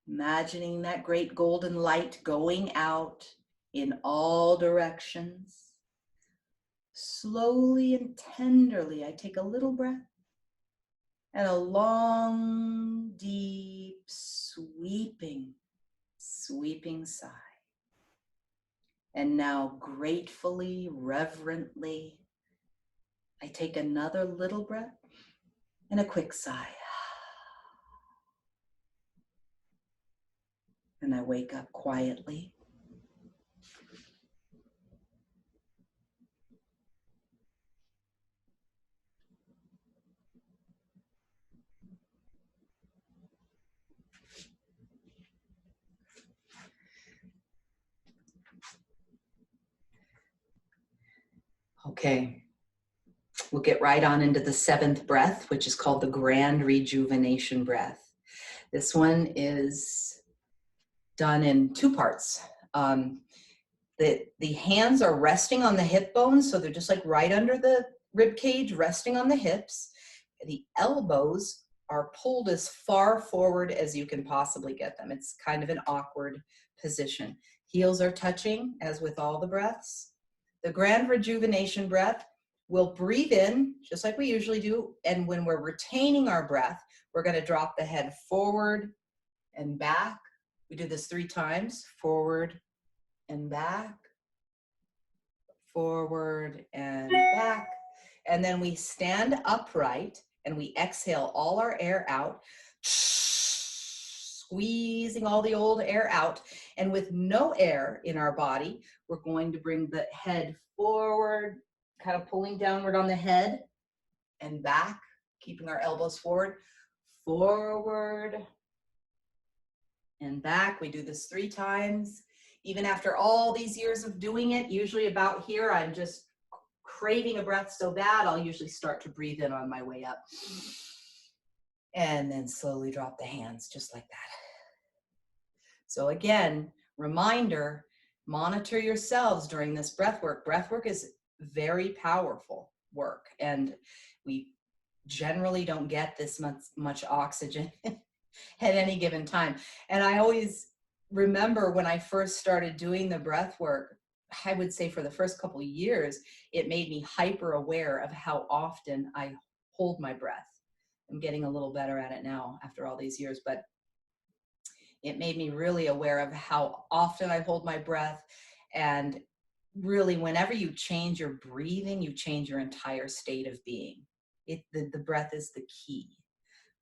Imagining that great golden light going out in all directions. Slowly and tenderly, I take a little breath and a long, deep, sweeping sigh. And now gratefully, reverently, I take another little breath and a quick sigh. And I wake up quietly. Okay, we'll get right on into the 7th breath, which is called the Grand Rejuvenation Breath. This one is done in 2 parts. The hands are resting on the hip bones, so they're just like right under the rib cage, resting on the hips. The elbows are pulled as far forward as you can possibly get them. It's kind of an awkward position. Heels are touching, as with all the breaths. The Grand Rejuvenation Breath, we'll breathe in, just like we usually do, and when we're retaining our breath, we're going to drop the head forward and back. We do this 3 times, forward and back, forward and back. And then we stand upright and we exhale all our air out, squeezing all the old air out. And with no air in our body, we're going to bring the head forward, kind of pulling downward on the head and back, keeping our elbows forward, forward and back. We do this 3 times. Even after all these years of doing it, usually about here, I'm just craving a breath so bad, I'll usually start to breathe in on my way up. And then slowly drop the hands just like that. So again, reminder, monitor yourselves during this breath work. Breath work is very powerful work. And we generally don't get this much oxygen at any given time. And I always remember when I first started doing the breath work, I would say for the first couple of years, it made me hyper aware of how often I hold my breath. I'm getting a little better at it now after all these years, but it made me really aware of how often I hold my breath. And really, whenever you change your breathing, you change your entire state of being. The breath is the key.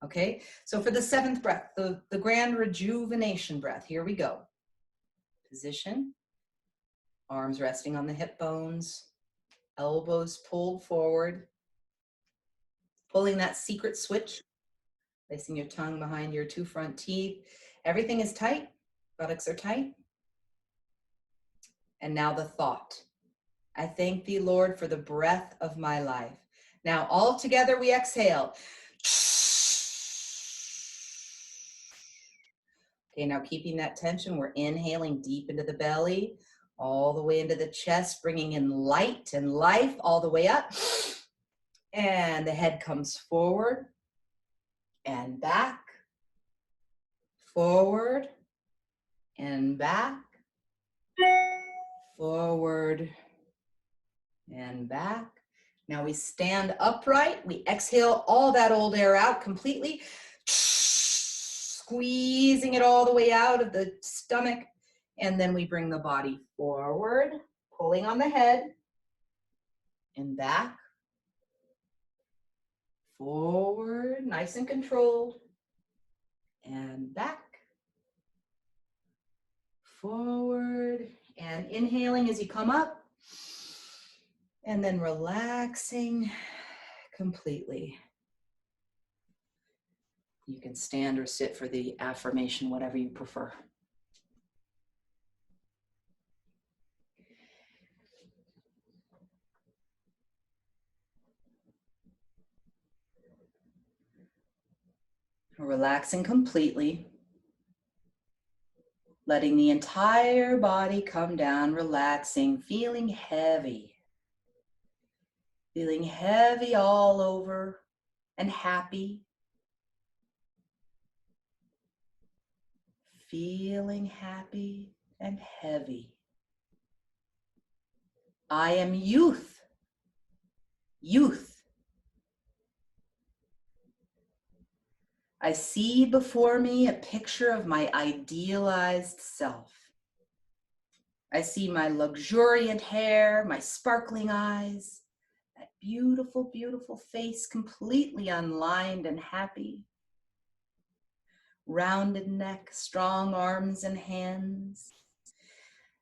Okay, so for the seventh breath, the grand rejuvenation breath, here we go. Position, arms resting on the hip bones, elbows pulled forward, pulling that secret switch, placing your tongue behind your two front teeth. Everything is tight, buttocks are tight. And now the thought. I thank thee, Lord, for the breath of my life. Now all together we exhale. Okay, now keeping that tension, we're inhaling deep into the belly, all the way into the chest, bringing in light and life all the way up. And the head comes forward and back, forward and back, forward and back. Now we stand upright. We exhale all that old air out completely, squeezing it all the way out of the stomach. And then we bring the body forward, pulling on the head, and back, forward, nice and controlled, and back, forward, and inhaling as you come up, and then relaxing completely. You can stand or sit for the affirmation, whatever you prefer. Relaxing completely, letting the entire body come down, relaxing, feeling heavy all over and happy, feeling happy and heavy. I am youth, youth. I see before me a picture of my idealized self. I see my luxuriant hair, my sparkling eyes, that beautiful, beautiful face, completely unlined and happy. Rounded neck, strong arms and hands.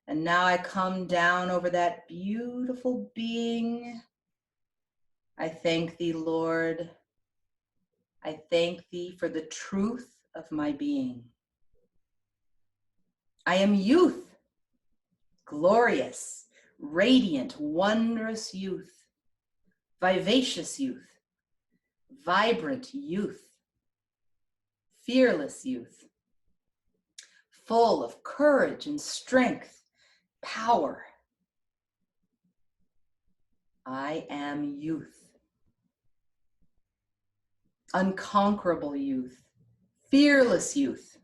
And now I come down over that beautiful being. I thank thee, Lord. I thank thee for the truth of my being. I am youth, glorious, radiant, wondrous youth, vivacious youth, vibrant youth, fearless youth, full of courage and strength, power. I am youth. Unconquerable youth, fearless youth.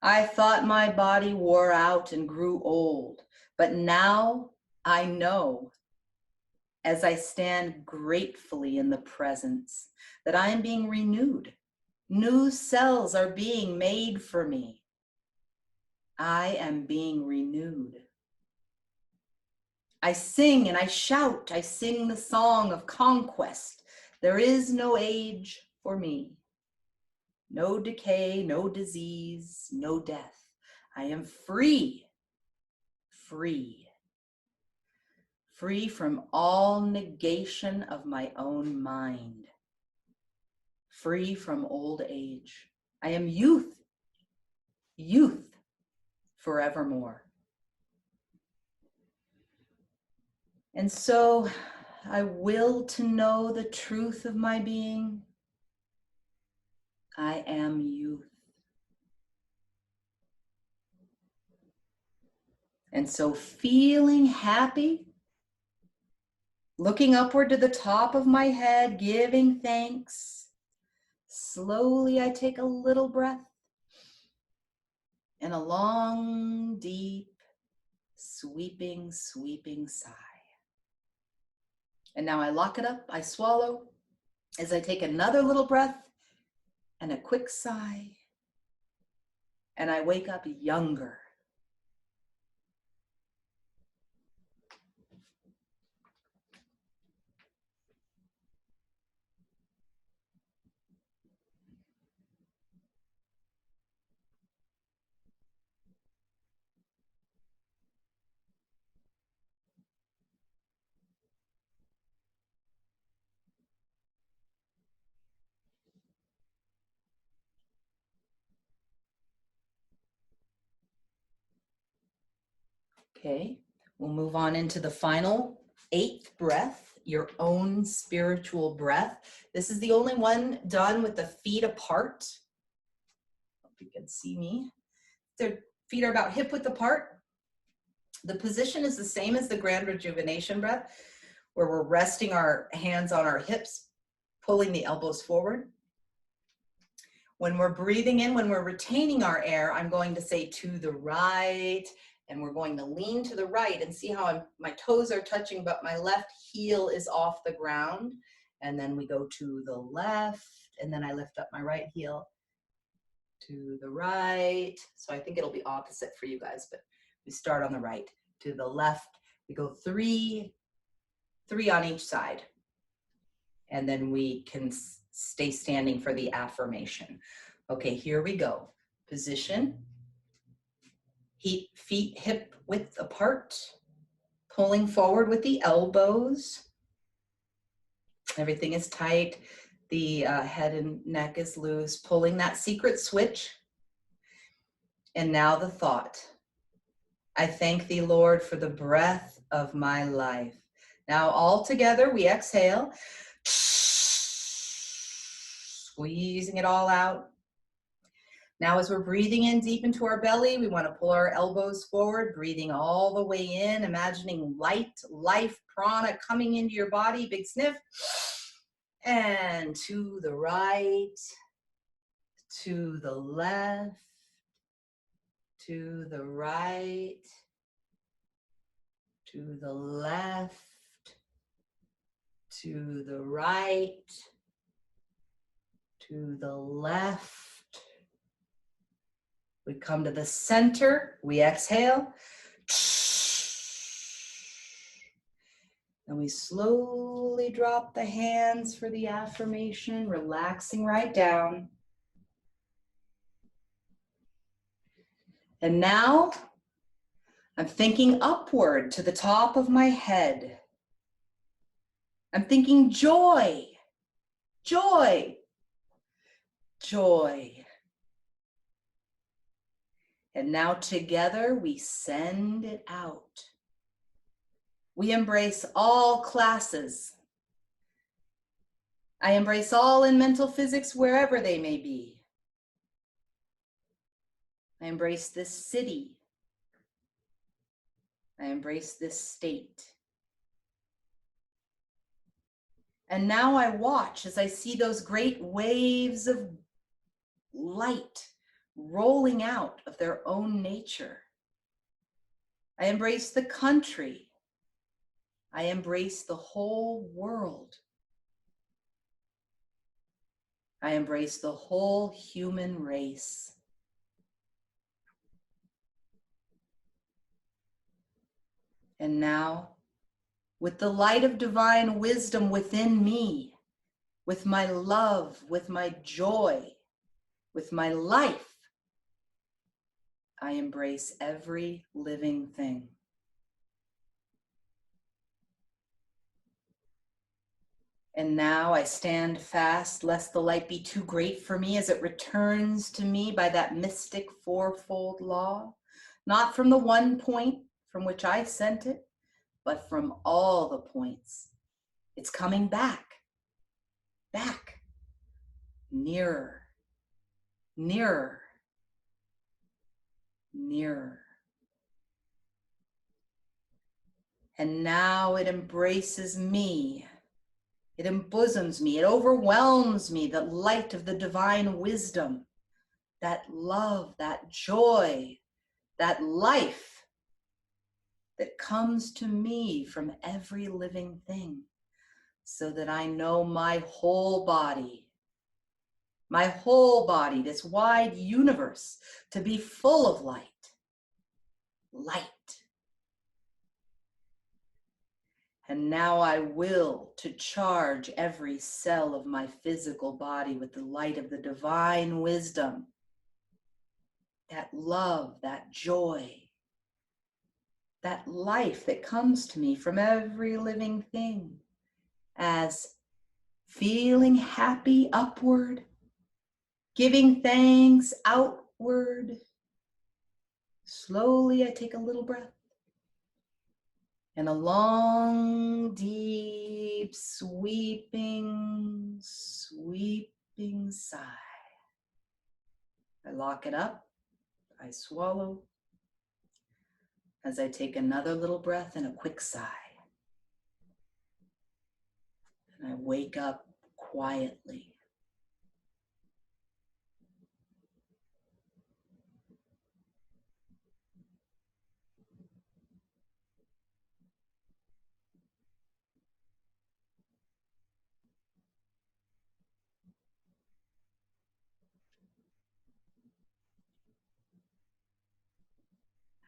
I thought my body wore out and grew old, but now I know, as I stand gratefully in the presence, that I am being renewed. New cells are being made for me. I am being renewed. I sing and I shout. I sing the song of conquest. There is no age for me. No decay, no disease, no death. I am free, free. Free from all negation of my own mind. Free from old age. I am youth, youth forevermore. And so I will to know the truth of my being. I am youth. And so feeling happy, Looking upward to the top of my head, giving thanks. Slowly, I take a little breath and a long, deep, sweeping sigh. And now I lock it up, I swallow as I take another little breath and a quick sigh. And I wake up younger. Okay, we'll move on into the final 8th breath, your own spiritual breath. This is the only one done with the feet apart. Hope you can see me. Their feet are about hip width apart. The position is the same as the grand rejuvenation breath, where we're resting our hands on our hips, pulling the elbows forward. When we're breathing in, when we're retaining our air, I'm going to say to the right, and we're going to lean to the right and see how my toes are touching, but my left heel is off the ground. And then we go to the left, and then I lift up my right heel to the right. So I think it'll be opposite for you guys, but we start on the right to the left. We go three on each side. And then we can stay standing for the affirmation. Okay, here we go. Position. Feet hip width apart. Pulling forward with the elbows. Everything is tight. The head and neck is loose. Pulling that secret switch. And now the thought. I thank thee, Lord, for the breath of my life. Now all together we exhale. Squeezing it all out. Now as we're breathing in deep into our belly, we want to pull our elbows forward, breathing all the way in, imagining light, life, prana coming into your body. Big sniff. And to the right, to the left, to the right, to the left, to the right, to the left. We come to the center, we exhale. And we slowly drop the hands for the affirmation, relaxing right down. And now I'm thinking upward to the top of my head. I'm thinking joy, joy, joy. And now together we send it out. We embrace all classes. I embrace all in mental physics wherever they may be. I embrace this city. I embrace this state. And now I watch as I see those great waves of light rolling out of their own nature. I embrace the country. I embrace the whole world. I embrace the whole human race. And now, with the light of divine wisdom within me, with my love, with my joy, with my life, I embrace every living thing. And now I stand fast, lest the light be too great for me as it returns to me by that mystic fourfold law, not from the one point from which I sent it, but from all the points. It's coming back, back, nearer, nearer, nearer. And now it embraces me. It embosoms me. It overwhelms me. The light of the divine wisdom, that love, that joy, that life that comes to me from every living thing, so that I know my whole body, this wide universe, to be full of light. Light. And now I will to charge every cell of my physical body with the light of the divine wisdom, that love, that joy, that life that comes to me from every living thing, as feeling happy upward, giving thanks outward. Slowly I take a little breath and a long, deep, sweeping sigh. I lock it up, I swallow, as I take another little breath and a quick sigh. And I wake up quietly.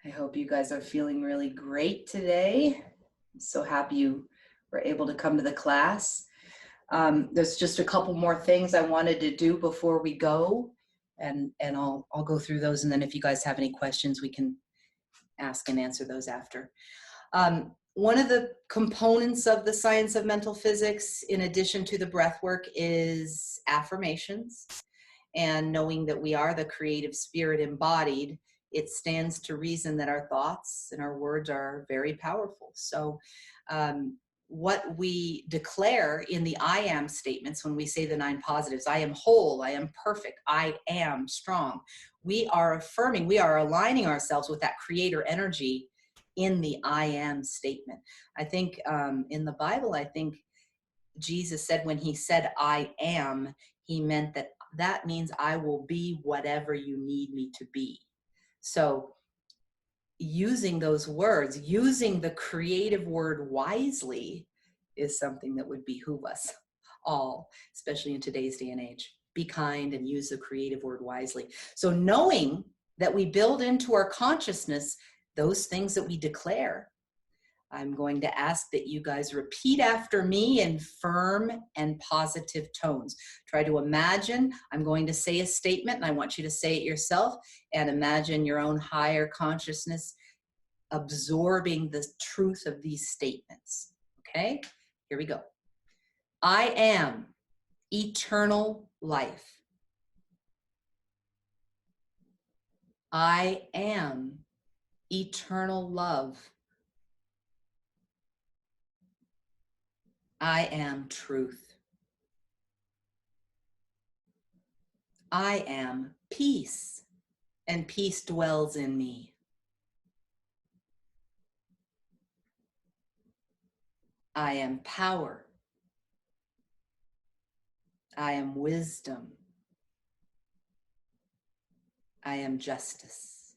I hope you guys are feeling really great today. I'm so happy you were able to come to the class. There's just a couple more things I wanted to do before we go, and I'll go through those, and then if you guys have any questions, we can ask and answer those after. One of the components of the science of mental physics, in addition to the breath work, is affirmations. And knowing that we are the creative spirit embodied, it stands to reason that our thoughts and our words are very powerful. So what we declare in the I am statements, when we say the 9 positives, I am whole, I am perfect, I am strong, we are affirming, we are aligning ourselves with that creator energy in the I am statement. I think in the Bible, I think Jesus said when he said I am, he meant that means I will be whatever you need me to be. So using those words, using the creative word wisely, is something that would behoove us all, especially in today's day and age. Be kind and use the creative word wisely. So knowing that we build into our consciousness those things that we declare, I'm going to ask that you guys repeat after me in firm and positive tones. Try to imagine, I'm going to say a statement and I want you to say it yourself, and imagine your own higher consciousness absorbing the truth of these statements. Okay, here we go. I am eternal life. I am eternal love. I am truth. I am peace, and peace dwells in me. I am power. I am wisdom. I am justice.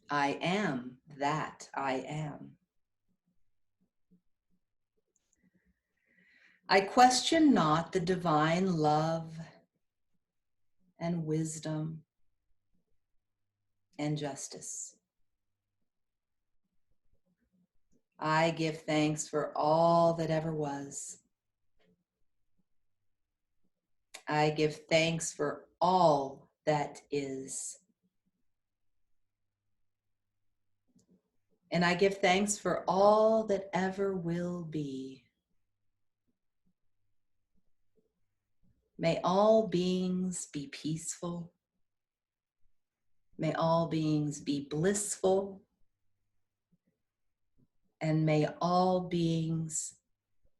I am that I am. I question not the divine love and wisdom and justice. I give thanks for all that ever was. I give thanks for all that is. And I give thanks for all that ever will be. May all beings be peaceful. May all beings be blissful. And may all beings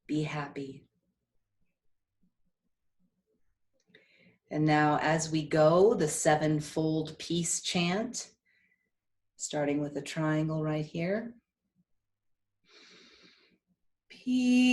be happy. And now as we go, the Sevenfold peace chant, starting with a triangle right here. Peace.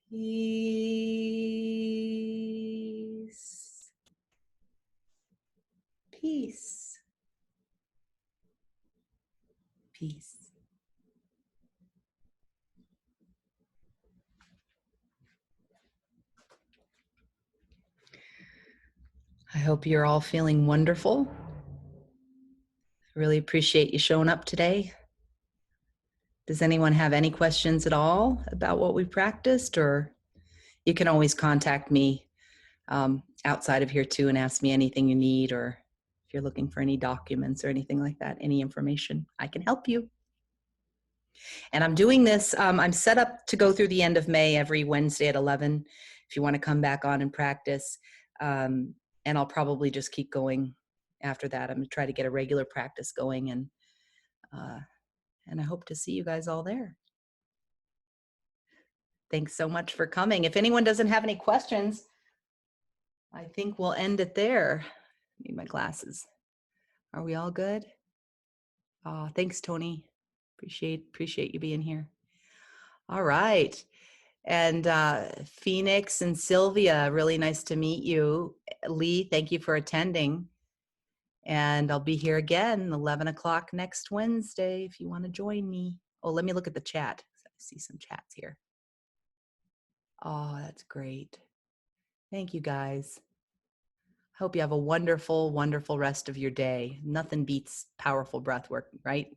Peace. Peace. Peace. I hope you're all feeling wonderful. I really appreciate you showing up today. Does anyone have any questions at all about what we practiced? Or you can always contact me outside of here too and ask me anything you need, or if you're looking for any documents or anything like that, any information, I can help you. And I'm doing this, I'm set up to go through the end of May every Wednesday at 11, if you want to come back on and practice. And I'll probably just keep going after that. I'm going to try to get a regular practice going, and I hope to see you guys all there. Thanks so much for coming. If anyone doesn't have any questions, I think we'll end it there. Need my glasses. Are we all good? Thanks, Tony. Appreciate you being here. All right. And Phoenix and Sylvia, really nice to meet you. Lee, thank you for attending. And I'll be here again 11 o'clock next Wednesday if you want to join me. Oh, let me look at the chat. I see some chats here. Oh, that's great. Thank you, guys. Hope you have a wonderful, wonderful rest of your day. Nothing beats powerful breath work, right?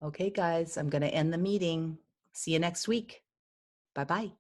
Okay, guys, I'm going to end the meeting. See you next week. Bye-bye.